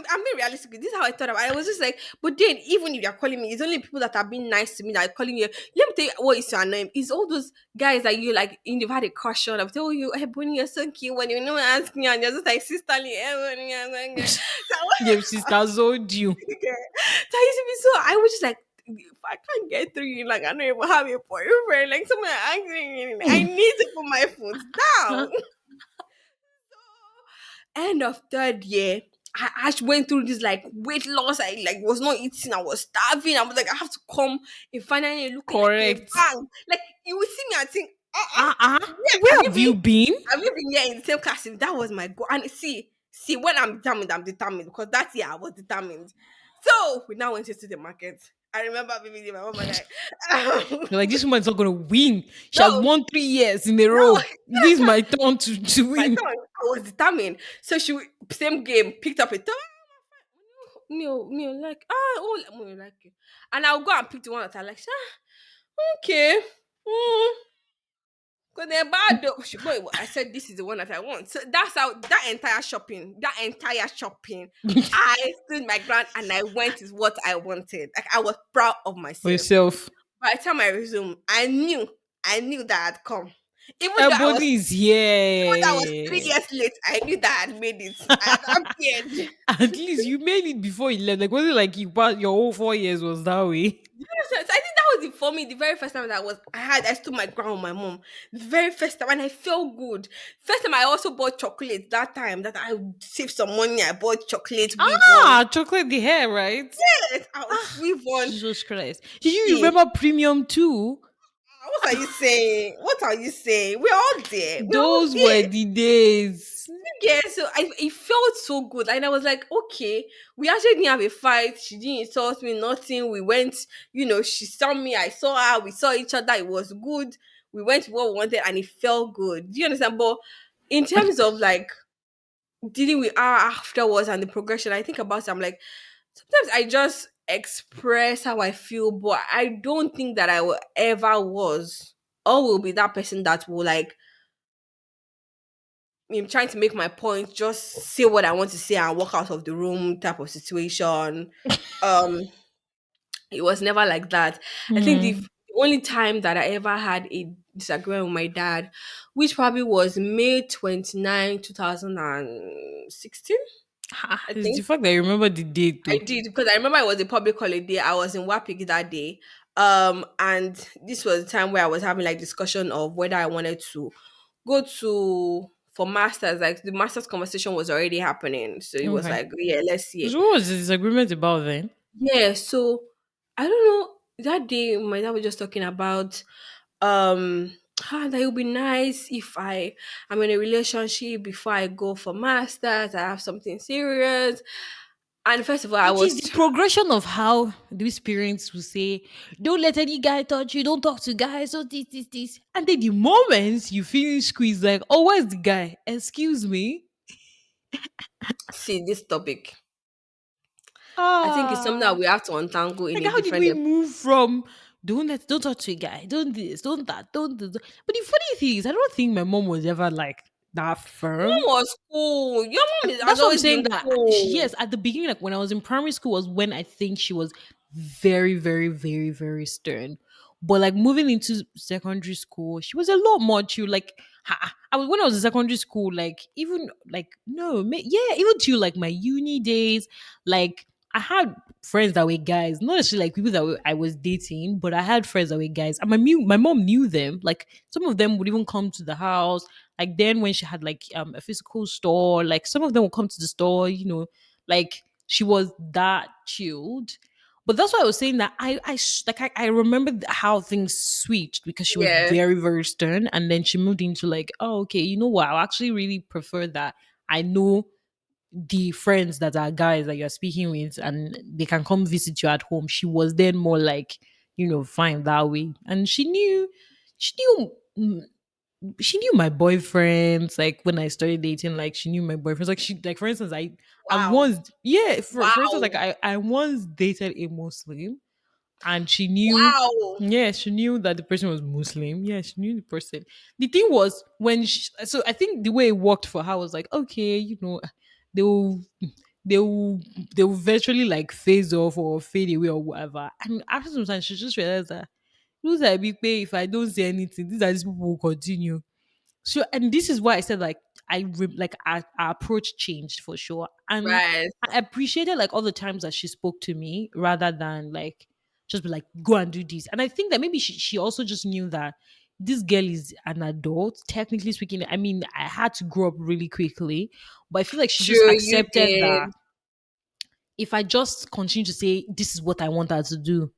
I'm being realistic. This is how I thought about it. I was just like, but then, even if you're calling me, it's only people that are being nice to me that are calling you. Let me tell you what is your name. It's all those guys that you like, you've had a crush on. I've told you, hey, Bonnie, you're so cute. When you know, ask me, and you're just like, sisterly, Bonnie, so Your sisters owed you. that used to be so. I was just like, if I can't get through you, like I don't even have a boyfriend. Like someone asking me, I need to put my foot down. End of third year, I went through this like weight loss. I like was not eating. I was starving. I was like, I have to come and finally looking like a Correct. bang. Like you would see me and think, yeah, Where have you been? have you been here in the same class? That was my goal. And see, when I'm determined because that year I was determined. So we now went into the market. I remember vividly my mom and I. You're like, this woman's not gonna win. She has No, won 3 years in a no, row. This is my turn to my win. turn. I was determined. So same game picked up a turn. Like like it. And I'll go and pick the one that I like. Okay. Mm. Cause they're bad though. Boy, I said this is the one that I want. So that's how that entire shopping, I stood my ground and I went is what I wanted. Like I was proud of For myself. yourself. By the time I resumed, I knew that I'd come. Even though I was Everybody is even though I was three here. years late, I knew that I'd made it. I had appeared. At least you made it before you left. Like, was it like you passed your whole 4 years was that way? Yes, yes. I think that was for me the very first time that I stood my ground with my mom. The very first time and I felt good. First time I also bought chocolate that time that I saved some money. I bought chocolate weave on. Chocolate the hair, right? Yes, I was Ah, weave on. Jesus Christ. Did you See, remember premium too? what are you saying? What are you saying? We're all there. We're all Those were there. the days. Yeah, so it felt so good. And I was like, okay, we actually didn't have a fight. She didn't insult me, nothing. We went, she saw me, I saw her, we saw each other. It was good. We went to what we wanted and it felt good. Do you understand? But in terms of like dealing with her afterwards and the progression, I think about it, I'm like, sometimes I just express how I feel, but I don't think that I will ever was or will be that person that will like I'm trying to make my point, just say what I want to say and walk out of the room type of situation. Um, it was never like that. I think the Hmm. only time that I ever had a disagreement with my dad, which probably was May 29, 2016, I It's the think. fact that you remember the date I too. did because I remember it was a public holiday. I was in Wapik that day. And this was the time where I was having like discussion of whether I wanted to go to for masters. Like the masters conversation was already happening, so it was Okay. like, yeah, let's see it. So what was the disagreement about then? Yeah, so I don't know. That day, my dad was just talking about that it would be nice if I'm in a relationship before I go for masters. I have something serious. And first of all, I It is the was progression of how these parents will say, don't let any guy touch you, don't talk to guys, don't this. And then the moment you finish squeeze, like, oh, where's the guy? Excuse me. see this topic. I think it's something that Ah. we have to untangle in Like, a how did different we move from don't talk to a guy, don't this, don't that, don't do that. But the funny thing is, I don't think my mom was ever like that firm. Mom was cool. Your mom has That's what I'm always saying. been That cool. yes, at the beginning, like when I was in primary school, was when I think she was very, very, very, very stern. But like moving into secondary school, she was a lot more chill. Like I was when I was in secondary school, like even like no, yeah, even to like my uni days, like I had friends that were guys, not necessarily like people that I was dating, but I had friends that were guys, and my mom knew them. Like some of them would even come to the house like then when she had like a physical store, like some of them would come to the store, like she was that chilled. But that's why I was saying that I remember how things switched because she was Yeah. very very stern, and then she moved into like, oh okay, you know what? I actually really prefer that. I know the friends that are guys that you're speaking with, and they can come visit you at home. She was then more like, fine that way, and she knew she knew my boyfriends like when I started dating, like she knew my boyfriends. Like she like for instance, I Wow. once yeah, for instance, like Wow. I once dated a Muslim and she knew Wow. yeah, she knew that the person was Muslim. Yeah, she knew the person. The thing was so I think the way it worked for her was like, okay, they'll they'll they'll virtually like phase off or fade away or whatever. And after some time she just realized that lose I big pay if I don't say anything, these are these people who will continue. So, and this is why I said like our approach changed for sure, and Right. I appreciated like all the times that she spoke to me rather than like just be like go and do this. And I think that maybe she also just knew that this girl is an adult. Technically speaking, I mean, I had to grow up really quickly, but I feel like she just True, you accepted that did. if I just continue to say this is what I want her to do,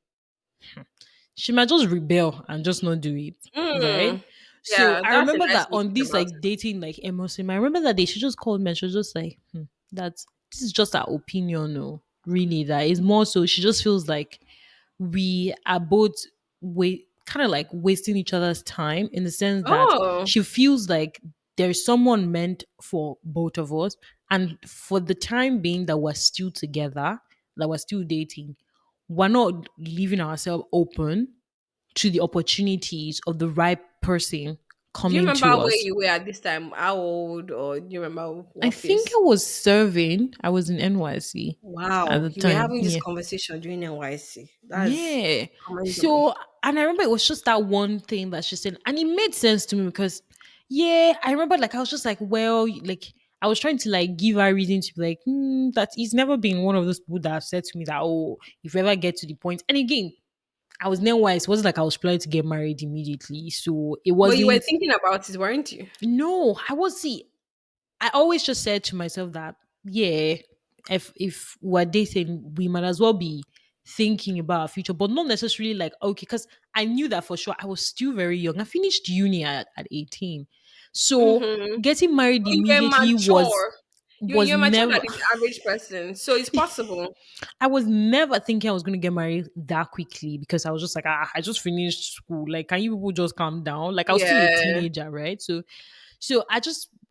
she might just rebel and just not do it, right? Mm. So Yeah, I that's a remember nice that way to on think this about like it. dating like MSM, I remember that day she just called me and she was just like, that's this is just our opinion, no, really. That is more so she just feels like we are both kind of like wasting each other's time in the sense that Oh, she feels like there's someone meant for both of us, and for the time being that we're still together, that we're still dating, we're not leaving ourselves open to the opportunities of the right person do you coming remember to where us. you were at this time? How old, or do you remember I what think phase? I was serving. I was in NYC at Wow, the you were time. having this Yeah. conversation during NYC. That's Yeah. commendable. So, and I remember it was just that one thing that she said, and it made sense to me because, yeah, I remember like I was just like, well, like I was trying to like give her reason to be like, that he's never been one of those people that have said to me that, oh, if you ever get to the point, and again, I was never wise. It wasn't like I was planning to get married immediately, so it But you were wasn't. thinking about it, weren't you? No, I was see. I always just said to myself that yeah, if we're dating, we might as well be thinking about our future, but not necessarily like okay, because I knew that for sure. I was still very young. I finished uni at 18. So Mm-hmm. getting married You were immediately was mature. was You're mature never than the average person, so it's possible. I was never thinking I was gonna get married that quickly because I was just like, I just finished school. Like, can you people just calm down? Like I was still a Yeah. teenager, right? So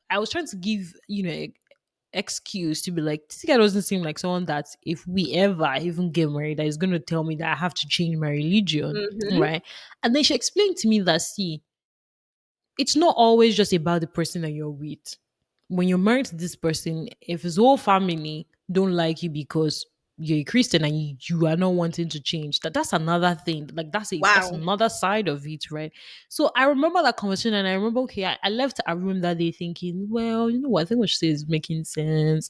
I was trying to give, excuse to be like, this guy doesn't seem like someone that if we ever even get married, that is going to tell me that I have to change my religion, Mm-hmm. right? And then she explained to me that, see, it's not always just about the person that you're with. When you're married to this person, if his whole family don't like you because you're a Christian and you are not wanting to change, that's another thing. Like that's Wow. another side of it, right? So I remember that conversation and I remember, okay, I left a room that day thinking, well, you know what, I think what she says is making sense.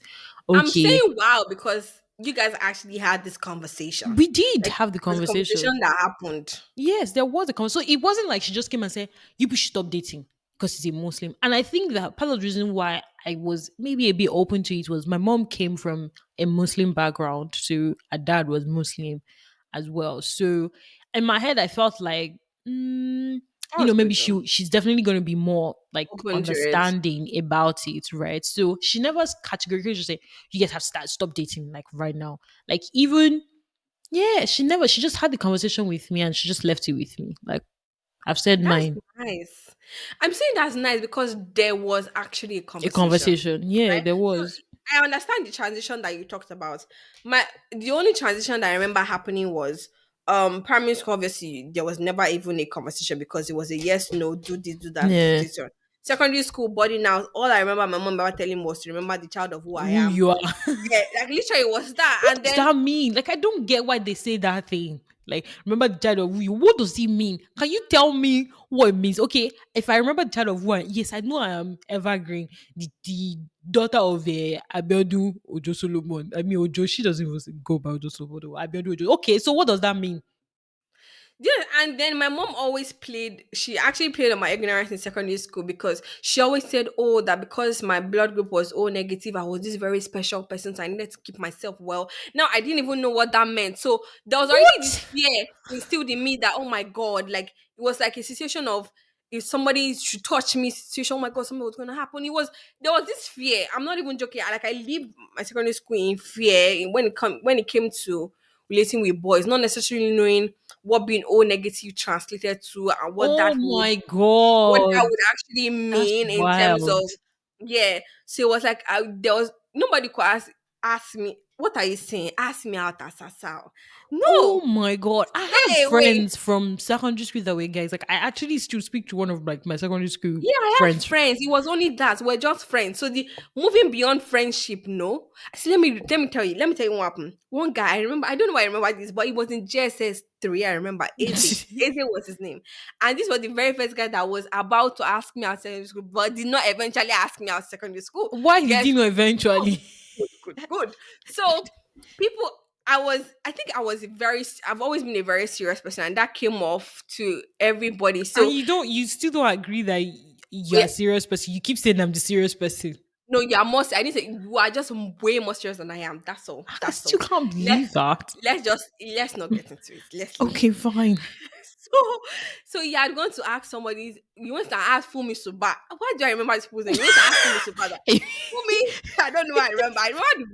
I'm Okay. saying wow because you guys actually had this conversation. We did Like have the it was a conversation conversation. that happened. Yes, there was a conversation. So it wasn't like she just came and said, you people should stop dating because he's a Muslim. And I think that part of the reason why I was maybe a bit open to it was my mom came from a Muslim background. So her dad was Muslim as well. So in my head, I felt like, That was maybe good though. she's definitely going to be more like Open to it. understanding about it, right? So she never categorically just say, you guys have to stop dating like right now. Like even yeah, she just had the conversation with me and she just left it with me. Like I've said That's mine. nice. I'm saying that's nice because there was actually a A conversation, conversation. Yeah, right? there So was. I understand the transition that you talked about. The only transition that I remember happening was primary school. Obviously, there was never even a conversation because it was a yes, no, do this, do that Yeah. decision. Secondary school, body now. All I remember my mom ever telling me was to remember the child of who I Who am. you are. Yeah, like literally it was that. What And does then that mean? Like I don't get why they say that thing. Like remember the child of who you. What does it mean? Can you tell me what it means? Okay, if I remember the child of who I yes, I know I am evergreen. The daughter of Abiodun Ojo Solomon. I mean Ojo, she doesn't even go by Ojo Solomon. Abiodun Ojo. Okay, so what does that mean? yeah, and then my mom always played, she actually played on my ignorance in secondary school because she always said, oh, that because my blood group was O negative, I was this very special person, so I needed to keep myself well. Now, I didn't even know what that meant. So there was already this What? fear instilled in me that, oh my God, like it was like a situation of if somebody should touch me, situation, oh my God, something was going to happen. There was this fear. I'm not even joking. Like I lived my secondary school in fear when it came to relating with boys, not necessarily knowing what being O negative translated to and Oh my what that god. would actually That's mean in terms of wild. yeah. So it was like there was nobody could ask me what are you saying? Ask me out as a Oh no. my god. I have Hey, wait. friends from secondary school that were guys. Like I actually still speak to one of like my secondary school Yeah, I have friends. friends. It was only that. We're just friends. So the moving beyond friendship, no. See, let me tell you what happened. One guy, I remember, I don't know why I remember this, but it was in JSS 3. I remember Eze. Eze was his name. And this was the very first guy that was about to ask me out secondary school, but did not eventually ask me out secondary school. Why did Guess you know eventually? good, good, good. So people I think I was I've always been a very serious person and that came off to everybody. And So you still don't agree that you're a serious person. You keep saying I'm the serious person. no, you are more. I need to say you are just way more serious than I am. That's all. I That's still all. can't Let's believe that. let's not get into it. Let's leave it. Okay, fine. So you are going to ask somebody. You want to ask Fumi Suba. Why do I remember this person? You want to ask Fumi Suba that Fumi. I don't know. I remember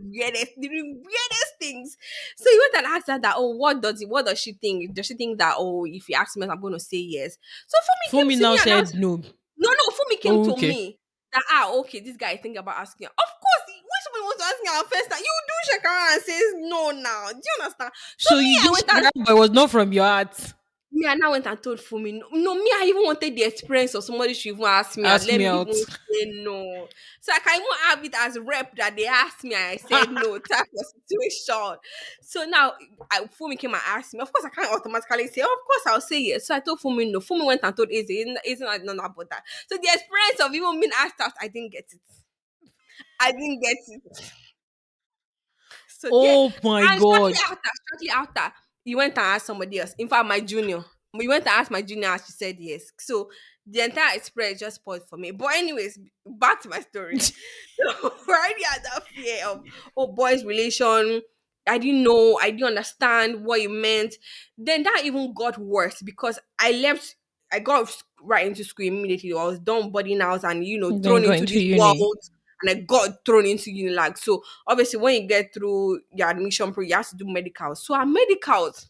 the weirdest things. So you went and asked her that. Oh, what does she think? Does she think that? Oh, if you ask me, I'm going to say yes. So Fumi Fumi came to now me and said no. no, Fumi came Oh, to okay. me that okay, this guy think about asking her. Of course, when somebody wants to ask me our first time, you do shake around and says no now. Do you understand? So So you me, I did went and share, but it was not from your heart. me, I now went and told Fumi, no, me, I even wanted the experience of somebody should even ask me and Ask let me me out. even say no. So I can even have it as rep that they asked me and I said no type of situation. So now Fumi came and asked me. Of course, I can't automatically say, of course, I'll say yes. So I told Fumi no. Fumi went and told Izzy, Izzy not know about that. So the experience of even being asked out, I didn't get it. I didn't get it. So yeah, Oh my and god. shortly after, you went and asked somebody else. In fact, my junior. We went and asked my junior and she said yes. So the entire experience just spoiled for me. But anyways, back to my story. So I already had that fear of boys' relation. I didn't know, I didn't understand what it meant. Then that even got worse because I got right into school immediately. I was done boarding house and Then thrown got into into this uni. world and I got thrown into Unilag. So obviously, when you get through your admission pro, you have to do medicals. So our medicals,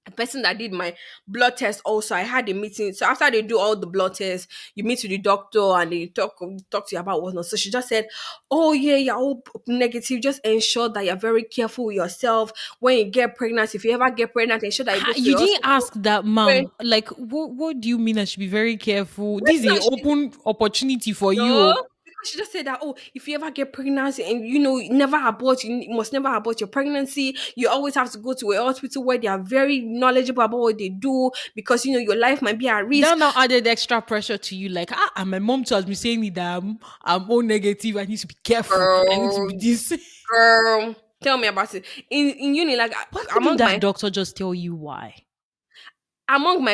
a person that did my blood test also, I had a meeting. So after they do all the blood tests, you meet with the doctor and they talk to you about whatnot. So she just said, "Oh yeah, you're all negative. Just ensure that you're very careful with yourself when you get pregnant. If you ever get pregnant, ensure that you go to You the didn't hospital." ask that, When ma'am. Like, what do you mean I should be very careful? This is no, a open opportunity for no, you. because she just said that, oh, if you ever get pregnant and never abort, you must never abort your pregnancy. You always have to go to a hospital where they are very knowledgeable about what they do because your life might be at risk. That now added extra pressure to you. Like, and my mom told me saying me that I'm O negative. I need to be careful. I need to Girl, be this. girl. Tell me about it. In uni, like Why couldn't among that my doctor just tell you why?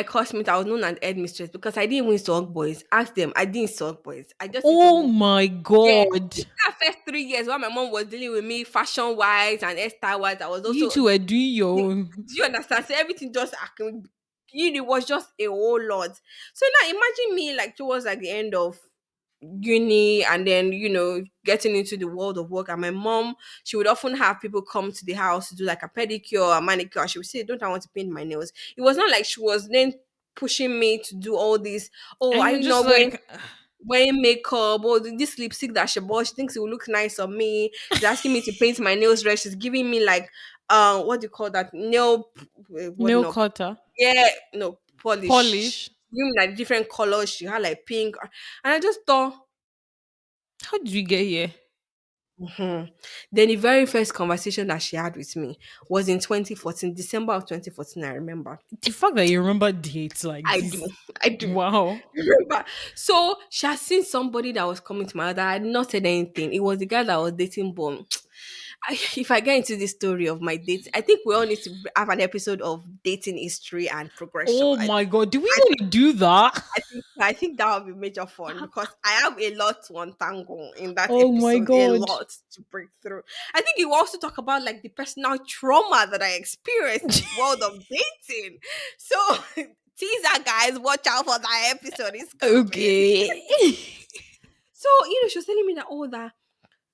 classmates, I was known as headmistress because I didn't even stalk boys. Ask them, I didn't stalk boys. I just sit at Oh home. my Yeah, god. that first 3 years while my mom was dealing with me fashion wise and hairstyle wise, I was You also. two were doing your own. Do you understand? So everything just happened. It was just a whole lot. So now imagine me like towards like the end of uni and then getting into the world of work, and my mom, she would often have people come to the house to do like a pedicure, a manicure. She would say, don't I want to paint my nails? It was not like she was then pushing me to do all this. Oh, And are you're you just not like, wearing makeup, or this lipstick that she bought, she thinks it will look nice on me. She's asking me to paint my nails red. She's giving me like what do you call that? What nail no cutter, yeah, no, polish. polish. Giving me like different colors. She had like pink. And I just thought, How did you get here? mhm. Then the very first conversation that she had with me was in 2014, December of 2014, I remember. The fact that you remember dates like I do. this. I do. Wow. Remember. So she has seen somebody that was coming to my other. I had not said anything. It was the guy that was dating Bone. If I get into the story of my dates, I think we all need to have an episode of dating history and progression. Oh I, my god. Do we I want to do that? I think that would be major fun because I have a lot to untangle in that Oh my episode, a god. lot to break through. I think you also talk about like the personal trauma that I experienced in the world of dating. So teaser guys, watch out for that episode. It's coming. Okay. So she was telling me that all that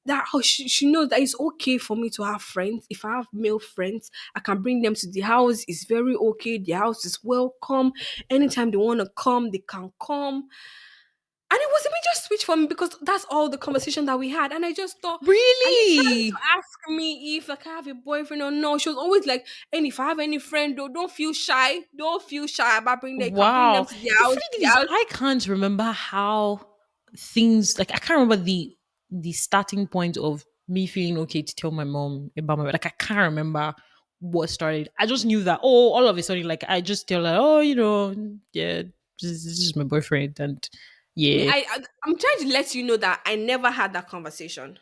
how she knows that it's okay for me to have friends. If I have male friends, I can bring them to the house. It's very okay. The house is welcome. Anytime they want to come, they can come. And it was a major switch for me because that's all the conversation that we had. And I just thought, are you trying to Really? ask me if like, I have a boyfriend or no? She was always like, and if I have any friend, though, don't feel shy. Don't feel shy about bringing them. You can bring them Wow. to the The house. funny The thing is, house. I can't remember how things like I can't remember the starting point of me feeling okay to tell my mom about my like I can't remember what started. I just knew that all of a sudden like I just tell her, oh, yeah, this is my boyfriend and Me, yeah. I'm trying to let you know that I never had that conversation.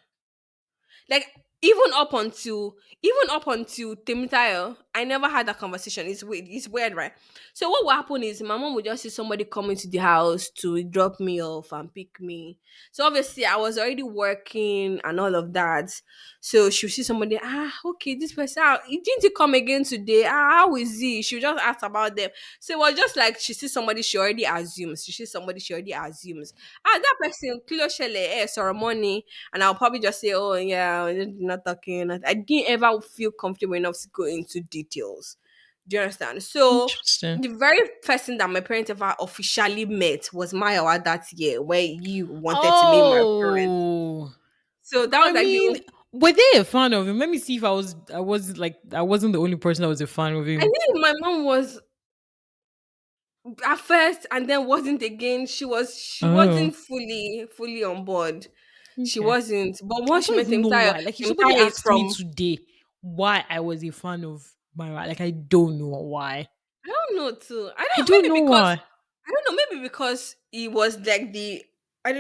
Like even up until Temitayo, I never had that conversation. It's weird. It's weird, right? So what will happen is my mom would just see somebody coming to the house to drop me off and pick me. So obviously I was already working and all of that. So she'll see somebody, okay, this person, didn't he come again today? How is he? She'll just ask about them. So it was just like she sees somebody she already assumes. She sees somebody she already assumes. That person, Kilo Shele, ceremony, and I'll probably just say, "Oh yeah, we're not talking." I didn't ever feel comfortable enough to go into details. Do you understand? So Interesting. the very first thing that my parents ever officially met was my award that year, where you wanted to meet my parents. Oh, So that I was like the. mean, were they a fan of him? Let me see if I was like I wasn't the only person that was a fan of I him. think my mom was at first, and then wasn't again. She Oh, wasn't fully on board. She okay. wasn't. But I once she don't met even know Temitayo, why. Like, if somebody Temitayo is asked me from. today why I was a fan of Myra, like, I don't know why. I don't know too. I I don't don't maybe know because why. I don't know, maybe because he was like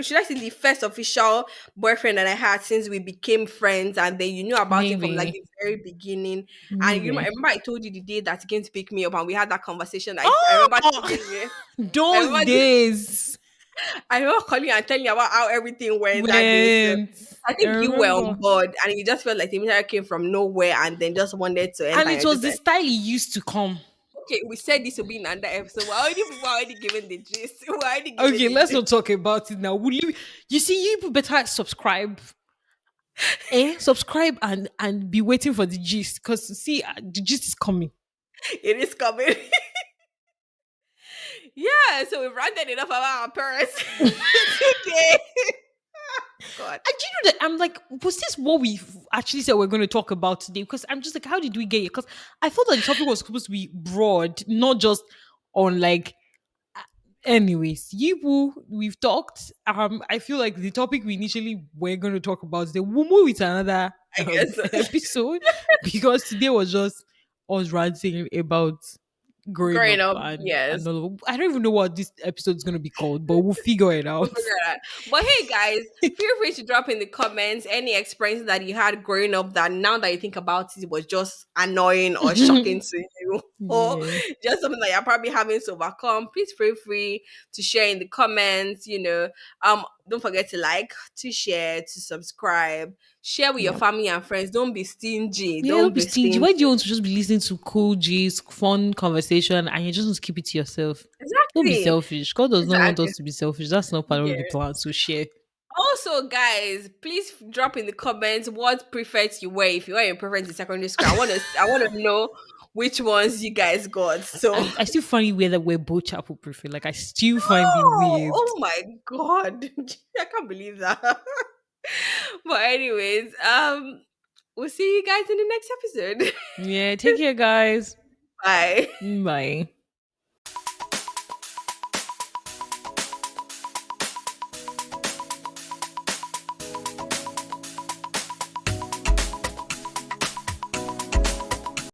should I say the first official boyfriend that I had since we became friends, and then you knew about him from like Maybe, the very beginning. And maybe. remember I told you the day that he came to pick me up and we had that conversation. I remember Oh, telling you. I those remember days I remember calling you and telling you about how everything went that day. So went. I I think you were on remember, board and you just felt like the military came from nowhere and then just wanted to enter. and And it you're was just the like, style he used to come. okay, we said this will be in another episode. We're already giving the gist. We're already giving Okay, the let's gist. not talk about it now. Will you? You see, you people better subscribe. Subscribe and be waiting for the gist because see, the gist is coming. It is coming. Yeah, so we've ranted enough about our parents today. God. I do you know that I'm like, was this what we actually said we're going to talk about today? Because I'm just like, how did we get here? Because I thought that the topic was supposed to be broad, not just on like. Anyways, you we've talked. I feel like the topic we initially were going to talk about today. We'll move it to another I guess. episode because today was just us ranting about. growing Growing up up, and yes. all of, I don't even know what this episode is gonna be called, but we'll figure it We'll out. figure it out. But hey, guys, feel free to drop in the comments any experiences that you had growing up that now that you think about it was just annoying or shocking to you, or Yeah. just something that you're probably having to overcome. Please feel free to share in the comments. Don't forget to like, to share, to subscribe, share with your Yeah. family and friends. Don't be stingy. Yeah, Don't don't be be stingy. stingy. Why do you want to just be listening to cool G's, fun conversation, and you just want to keep it to yourself? Don't be Exactly. selfish. God does not want Exactly. us to be selfish. That's not part of the Yeah. plan. So share. Also, guys, please drop in the comments what prefects you were. If you were in preference in secondary school, I want to know which ones you guys got. So, I still find it weird that we're both chapel prefect. Like I still find it oh, weird. oh my god, I can't believe that. But anyways, we'll see you guys in the next episode. Yeah, take care, guys. Bye. Bye.